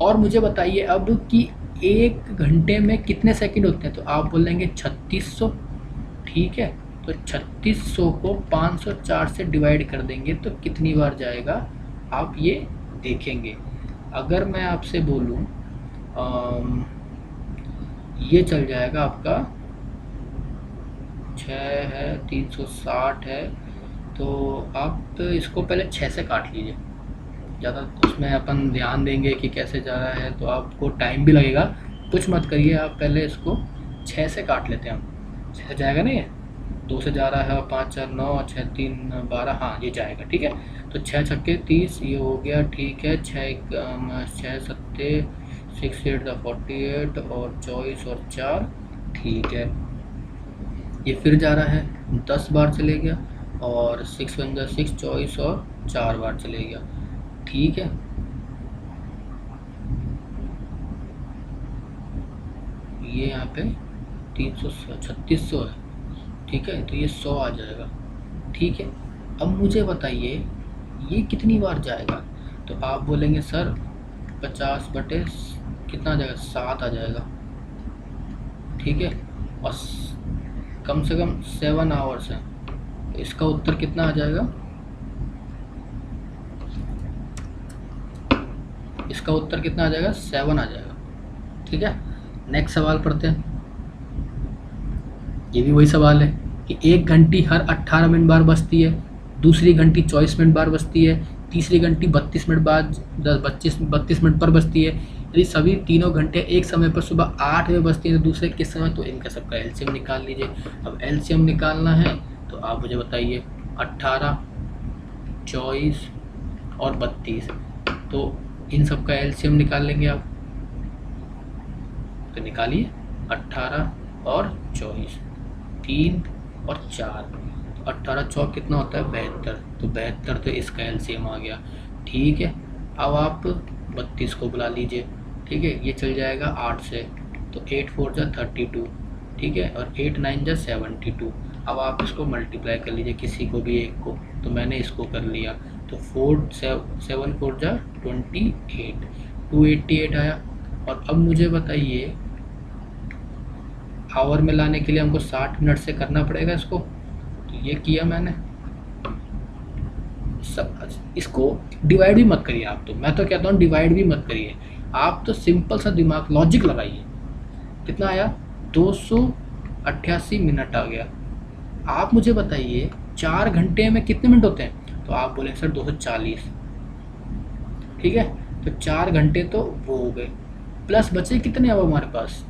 और मुझे बताइए अब कि एक घंटे में कितने सेकंड होते हैं? तो आप बोलेंगे 3600। ठीक है, तो 3600 को 504 से डिवाइड कर देंगे तो कितनी बार जाएगा आप ये देखेंगे। अगर मैं आपसे बोलूँ ये चल जाएगा आपका 6 है, 360 है, तो आप इसको पहले 6 से काट लीजिए, ज़्यादा उसमें अपन ध्यान देंगे कि कैसे जा रहा है तो आपको टाइम भी लगेगा। कुछ मत करिए, आप पहले इसको 6 से काट लेते हैं हम। 6 से जाएगा नहीं है, 2 से जा रहा है और 5 4 9 और 6 3 12, हाँ ये जाएगा। ठीक है, तो 6 छक्के 30 ये हो गया। ठीक है, 6 सत्ते 6 8 48 और 24 और 4। ठीक है, ये फिर जा रहा है 10 बार चले गया और 6 1 6 24 और 4 बार चले गया। ठीक है, ये यहाँ पे 3600 है। ठीक है, तो ये 100 आ जाएगा। ठीक है, अब मुझे बताइए ये कितनी बार जाएगा? तो आप बोलेंगे सर 50 बटे कितना आ जाएगा? 7 आ जाएगा। ठीक है, और कम से कम 7 आवर्स है, तो इसका उत्तर कितना आ जाएगा? इसका उत्तर कितना आ जाएगा? 7 आ जाएगा। ठीक है, नेक्स्ट सवाल पढ़ते हैं। ये भी वही सवाल है कि एक घंटी हर 18 मिनट बार बजती है, दूसरी घंटी 24 मिनट बार बजती है, तीसरी घंटी 32 मिनट बाद 32 मिनट पर बजती है। यदि सभी तीनों घंटे एक समय पर सुबह 8 बजे बजती हैं तो दूसरे किस समय? तो इनका सबका एलसीएम निकाल लीजिए। अब एलसीएम निकालना है तो आप मुझे बताइए 18, 24 और 32, तो इन सब का एलसीएम निकाल लेंगे आप, तो निकालिए 18 और 24, 3 और 4, 18 चौक कितना होता है? 72, तो 72 तो इसका एलसीएम आ गया। ठीक है, अब आप 32 को बुला लीजिए। ठीक है, ये चल जाएगा 8 से, तो 8 4 जा 32। ठीक है, और 8 9 जा 72। अब आप इसको मल्टीप्लाई कर लीजिए किसी को भी एक को, तो मैंने इसको कर लिया, तो 7 4 जा 28, 288 आया। और अब मुझे बताइए आवर में लाने के लिए हमको 60 मिनट से करना पड़ेगा इसको, तो ये किया मैंने। इसको डिवाइड भी मत करिए आप, तो मैं तो कहता हूँ डिवाइड भी मत करिए, आप तो सिंपल सा दिमाग लॉजिक लगाइए। कितना आया? 288 मिनट आ गया। आप मुझे बताइए 4 घंटे में कितने मिनट होते हैं? तो आप बोले सर 240। ठीक है, तो तो 4 घंटे तो वो हो गए, प्लस बचे कितने अब हमारे पास,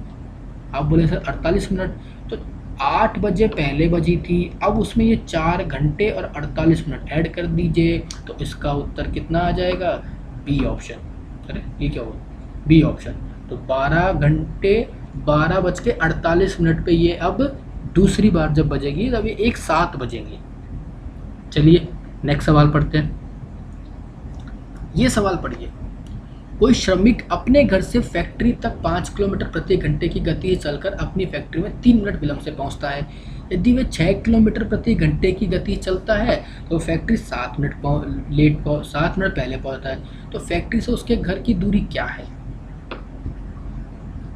आप बोले सर 48 मिनट, तो 8 बजे पहले बजी थी, अब उसमें ये 4 घंटे और 48 मिनट ऐड कर दीजिए, तो इसका उत्तर कितना आ जाएगा, बी ऑप्शन। अरे ये क्या हुआ, बी ऑप्शन। तो 12 घंटे 12:48 पे ये अब दूसरी बार जब बजेगी तब ये एक साथ बजेंगे। चलिए नेक्स्ट सवाल पढ़ते हैं। ये सवाल पढ़िए, कोई श्रमिक अपने घर से फैक्ट्री तक 5 किलोमीटर प्रति घंटे की गति से चलकर अपनी फैक्ट्री में 3 मिनट विलंब से पहुंचता है। यदि वह 6 किलोमीटर प्रति घंटे की गति चलता है तो फैक्ट्री 7 मिनट पहले पहुंचता है, तो फैक्ट्री से उसके घर की दूरी क्या है।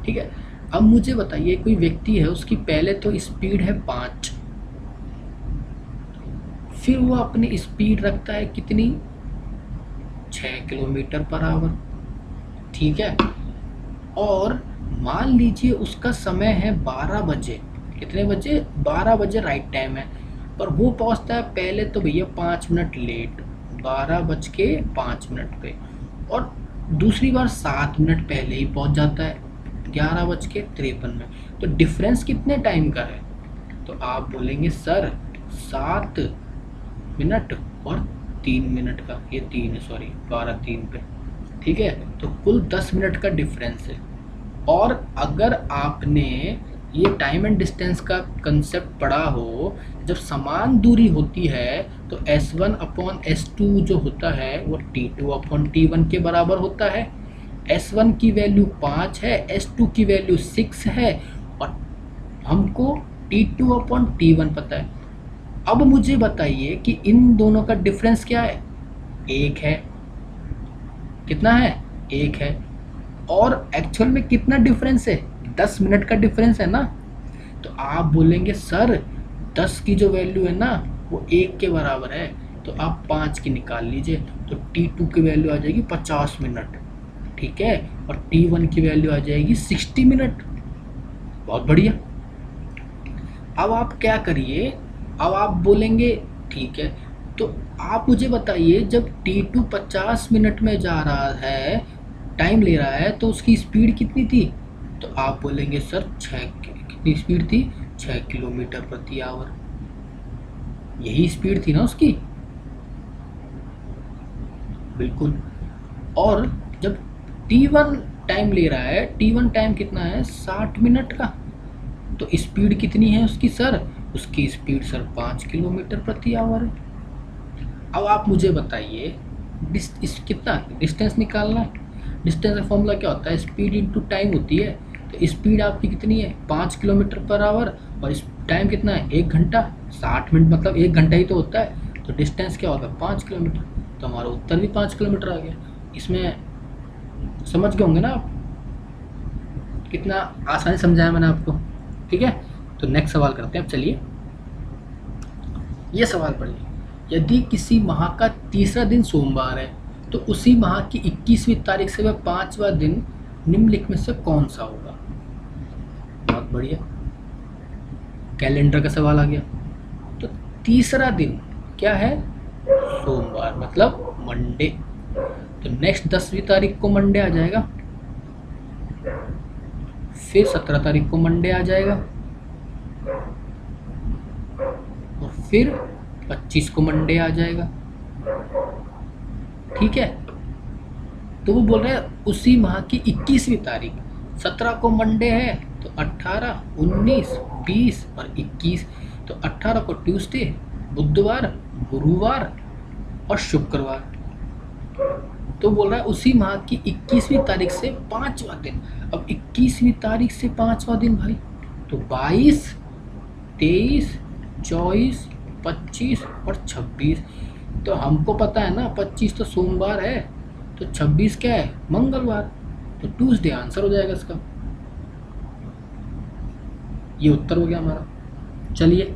ठीक है, अब मुझे बताइए, कोई व्यक्ति है, उसकी पहले तो स्पीड है 5, फिर वो अपनी स्पीड रखता है कितनी, 6 किलोमीटर पर आवर। ठीक है, और मान लीजिए उसका समय है 12 बजे, कितने बजे, 12 बजे राइट टाइम है, पर वो पहुंचता है पहले तो भैया 5 मिनट लेट, 12:05 पे, और दूसरी बार 7 मिनट पहले ही पहुंच जाता है 11:53 में। तो डिफरेंस कितने टाइम का है, तो आप बोलेंगे सर 7 मिनट और 3 मिनट का, ये 3 है, सॉरी 12:03 पे। ठीक है, तो कुल 10 मिनट का डिफरेंस है। और अगर आपने ये टाइम एंड डिस्टेंस का कंसेप्ट पढ़ा हो, जब समान दूरी होती है तो S1/S2 जो होता है वो T2/T1 के बराबर होता है। S1 की वैल्यू 5 है, S2 की वैल्यू 6 है, और हमको T2/T1 पता है। अब मुझे बताइए कि इन दोनों का डिफरेंस क्या है, 1 है, कितना है, 1 है, और एक्चुअल में कितना डिफरेंस है, 10 मिनट का डिफरेंस है ना। तो आप बोलेंगे सर 10 की जो वैल्यू है ना वो 1 के बराबर है, तो आप 5 की निकाल लीजिए, तो T2 की वैल्यू आ जाएगी 50 मिनट। ठीक है, और T1 की वैल्यू आ जाएगी 60 मिनट। बहुत बढ़िया। अब आप क्या करिए, अब आप बोलेंगे ठीक है, तो आप मुझे बताइए जब T2 50 मिनट में जा रहा है, टाइम ले रहा है, तो उसकी स्पीड कितनी थी, तो आप बोलेंगे सर 6, कितनी स्पीड थी, 6 किलोमीटर प्रति आवर। यही स्पीड थी ना उसकी, बिल्कुल। और जब T1 टाइम ले रहा है, T1 टाइम कितना है, 60 मिनट का, तो स्पीड कितनी है उसकी सर, उसकी स्पीड सर 5 किलोमीटर प्रति आवर है। अब आप मुझे बताइए कितना डिस्टेंस निकालना है। डिस्टेंस का फॉर्मूला क्या होता है, स्पीड इनटू टाइम होती है। तो स्पीड आपकी कितनी है, 5 किलोमीटर पर आवर, और इस टाइम कितना है, 1 घंटा, 60 मिनट मतलब 1 घंटा ही तो होता है। तो डिस्टेंस क्या होगा, 5 किलोमीटर। तो हमारा उत्तर भी 5 किलोमीटर आ गया। इसमें समझ गए होंगे ना आप, कितना आसानी समझाया मैंने आपको। ठीक है, तो नेक्स्ट सवाल करते हैं। अब चलिए ये सवाल पढ़िए, यदि किसी माह का तीसरा दिन सोमवार है तो उसी माह की 21वीं तारीख से वह 5वां दिन निम्नलिखित में से कौन सा होगा। बहुत बढ़िया, कैलेंडर का सवाल आ गया। तो तीसरा दिन क्या है, सोमवार, मतलब मंडे। तो नेक्स्ट 10वीं तारीख को मंडे आ जाएगा, फिर 17 तारीख को मंडे आ जाएगा, और फिर 25 को मंडे आ जाएगा। ठीक है, तो वो बोल रहे हैं उसी माह की 21वीं तारीख, 17 को मंडे है तो 18, 19, 20 और 21। तो 18 को ट्यूसडे, बुधवार, गुरुवार और शुक्रवार। तो बोल रहा है उसी माह की 21वीं तारीख से 5वां दिन। अब 21वीं तारीख से 5वां दिन भाई, तो 22, 23, 24, 25 और 26। तो हमको पता है ना 25 तो सोमवार है, तो 26 क्या है, मंगलवार। तो ट्यूसडे आंसर हो जाएगा इसका। ये उत्तर हो गया हमारा। चलिए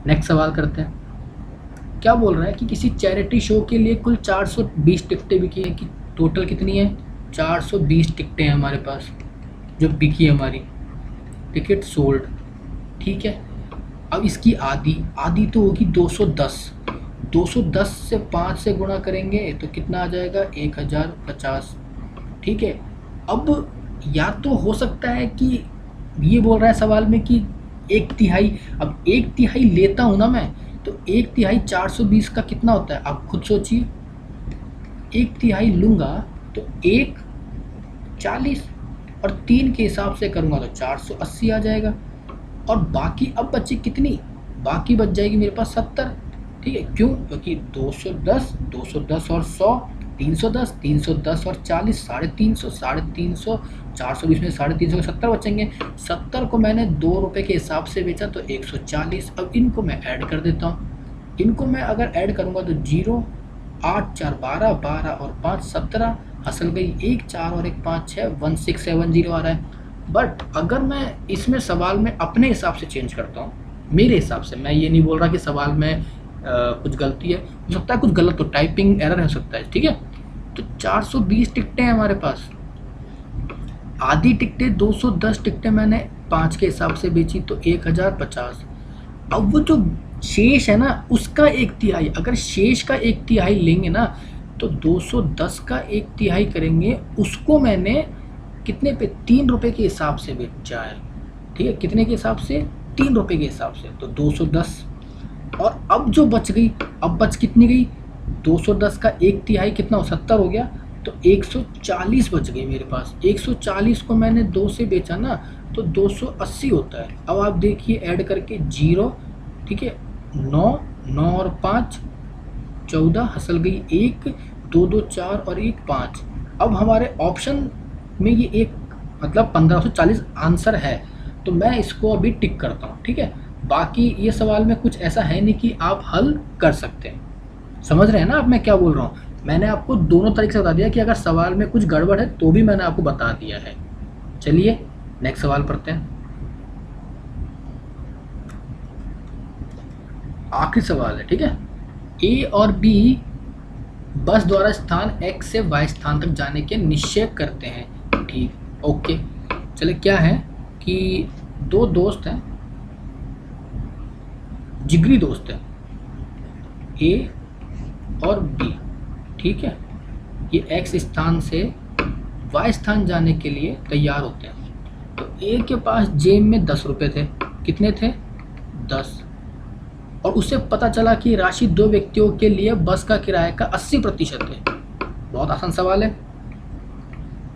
नेक्स्ट सवाल करते हैं। क्या बोल रहा है कि किसी चैरिटी शो के लिए कुल 420 टिकटें बिकी हैं। कि टोटल कितनी है, 420 टिकटें हैं हमारे पास जो बिकी है, हमारी टिकट सोल्ड। ठीक है, अब इसकी आधी तो होगी 210। 210 से 5 से गुणा करेंगे तो कितना आ जाएगा, 1050। ठीक है। अब या तो हो सकता है कि ये बोल रहा है सवाल में कि 1/3, अब 1/3 लेता हूँ ना मैं, तो 1/3 420 का कितना होता है आप खुद सोचिए। 1/3 लूँगा तो 1/40, और 3 के हिसाब से करूँगा तो 480 आ जाएगा। और बाकी अब बची कितनी, बाकी बच जाएगी मेरे पास 70। ठीक है, क्यों? क्योंकि 210, 210 और 100, 310, 310 और 40, 350, 350, 420 में 350 के 70 बचेंगे। 70 को मैंने 2 रुपये के हिसाब से बेचा तो 140। अब इनको मैं ऐड कर देता हूँ। इनको मैं अगर ऐड करूँगा तो 0, 8 4 12, 12 और 5 17, हसल गई 1 4 और 1 5 6, 1670 आ रहा है। बट अगर मैं इसमें सवाल में अपने हिसाब से चेंज करता हूँ, मेरे हिसाब से, मैं ये नहीं बोल रहा कि सवाल में कुछ गलती है, हो सकता है कुछ गलत हो, टाइपिंग एरर हो सकता है, ठीक है। तो 420 टिकटें हैं हमारे पास, आधी टिकटें 210 टिकटें मैंने 5 के हिसाब से बेची तो 1050। अब वो जो शेष है ना उसका 1/3, अगर शेष का 1/3 लेंगे ना तो 210 का 1/3 करेंगे, उसको मैंने कितने पे, 3 रुपये के हिसाब से बेचा है। ठीक है, कितने के हिसाब से, 3 रुपये के हिसाब से, तो 210। और अब जो बच गई, अब बच कितनी गई, 210 का 1/3 कितना हो, 70 हो गया, तो 140 बच गई मेरे पास। 140 को मैंने 2 से बेचा ना तो 280 होता है। अब आप देखिए ऐड करके 0, ठीक है, 9, 9 और 5 14, हसल गई 1, 2 2 4 और 1 5। अब हमारे ऑप्शन में ये एक मतलब 1540 आंसर है, तो मैं इसको अभी टिक करता हूँ। ठीक है, बाकी ये सवाल में कुछ ऐसा है नहीं कि आप हल कर सकते हैं। समझ रहे हैं ना आप मैं क्या बोल रहा हूँ? मैंने आपको दोनों तरीके से बता दिया कि अगर सवाल में कुछ गड़बड़ है तो भी मैंने आपको बता दिया है। चलिए नेक्स्ट सवाल पढ़ते हैं। आखिरी सवाल है, ठीक है। ए और बी बस द्वारा स्थान x से y स्थान तक जाने के निश्चय करते हैं। ठीक, ओके। चले, क्या है कि दो दोस्त हैं, जिगरी दोस्त हैं, ए और बी, ठीक है। ये x स्थान से y स्थान जाने के लिए तैयार होते हैं। तो ए के पास जेब में 10 रुपये थे, कितने थे, 10, और उसे पता चला कि राशि 2 व्यक्तियों के लिए बस का किराए का 80% है। बहुत आसान सवाल है।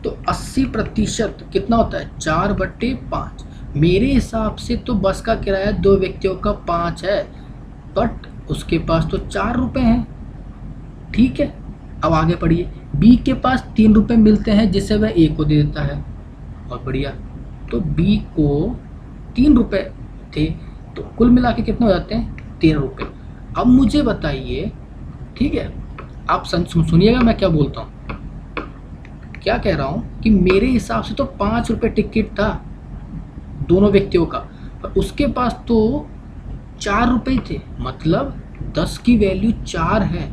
तो 80% कितना होता है, 4/5। मेरे हिसाब से तो बस का किराया 2 व्यक्तियों का 5 है, बट उसके पास तो 4 रुपये हैं। ठीक है, अब आगे पढ़िए। बी के पास 3 रुपये मिलते हैं जिसे वह ए को दे देता है। बहुत बढ़िया। तो बी को 3 रुपये थे, तो कुल मिला के कितने हो जाते हैं, 13 रुपये। अब मुझे बताइए, ठीक है, आप सुनिएगा मैं क्या बोलता हूँ, क्या कह रहा हूँ कि मेरे हिसाब से तो 5 रुपये टिकट था दोनों व्यक्तियों का, पर उसके पास तो 4 रुपये थे, मतलब 10 की वैल्यू 4 है,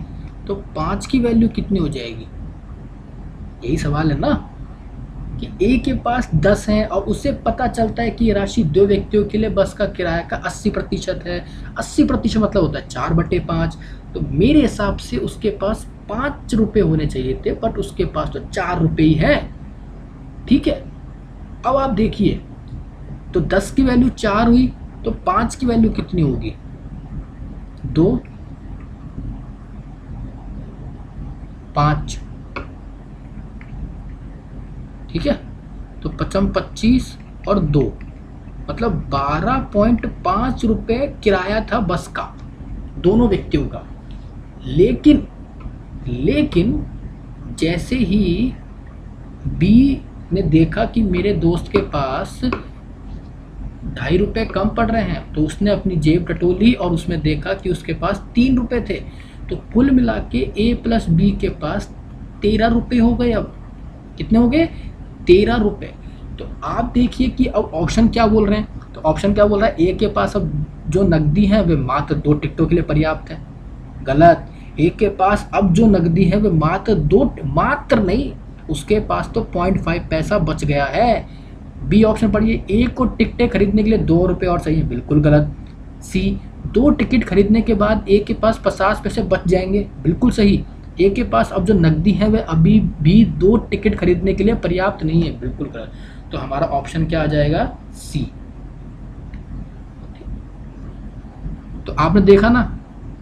तो 5 की वैल्यू कितनी हो जाएगी। यही सवाल है ना, कि ए के पास 10 हैं और उसे पता चलता है कि ये राशि 2 व्यक्तियों के लिए बस का किराया का 80% है। 80% मतलब होता है 4/5। तो मेरे हिसाब से उसके पास 5 रुपये होने चाहिए थे, बट उसके पास तो 4 रुपये ही है। ठीक है, अब आप देखिए, तो 10 की वैल्यू 4 हुई, तो 5 की वैल्यू कितनी होगी, 2, 5, ठीक है। तो 25 और 2 मतलब 12.5 रुपये किराया था बस का दोनों व्यक्तियों का। लेकिन जैसे ही बी ने देखा कि मेरे दोस्त के पास 2.5 रुपये कम पड़ रहे हैं, तो उसने अपनी जेब टटोली और उसमें देखा कि उसके पास 3 रुपये थे। तो कुल मिला के ए प्लस बी के पास 13 रुपये हो गए। अब कितने हो गए, 13 रुपये। तो आप देखिए कि अब ऑप्शन क्या बोल रहे हैं। तो ऑप्शन क्या बोल रहा है, ए के पास अब जो नकदी है वे मात्र 2 टिकटों के लिए पर्याप्त है। गलत। ए के पास अब जो नकदी है वे मात्र नहीं, उसके पास तो 0.5 पैसा बच गया है। बी ऑप्शन पढ़िए, ए को टिकटें खरीदने के लिए 2 रुपये और सही है, बिल्कुल गलत। सी, 2 टिकट खरीदने के बाद ए के पास 50 पैसे बच जाएंगे, बिल्कुल सही। ए के पास अब जो नकदी है वह अभी भी 2 टिकट खरीदने के लिए पर्याप्त नहीं है। बिल्कुल गलत। तो हमारा ऑप्शन क्या आ जाएगा? सी। तो आपने देखा ना,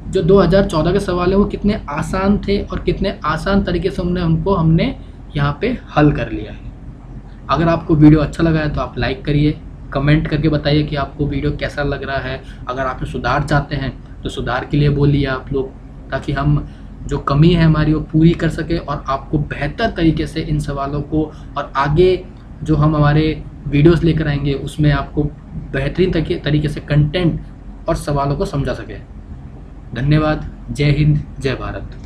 जो 2014 के सवाल है वो कितने आसान थे और कितने आसान तरीके से हमने यहाँ पे हल कर लिया है। अगर आपको वीडियो अच्छा लगा है तो आप लाइक करिए, कमेंट करके बताइए कि आपको वीडियो कैसा लग रहा है। अगर आप सुधार चाहते हैं तो सुधार के लिए बोलिए आप लोग, ताकि हम जो कमी है हमारी वो पूरी कर सके और आपको बेहतर तरीके से इन सवालों को, और आगे जो हम हमारे वीडियोस लेकर आएंगे उसमें आपको बेहतरीन तरीके से कंटेंट और सवालों को समझा सके। धन्यवाद। जय हिंद, जय भारत।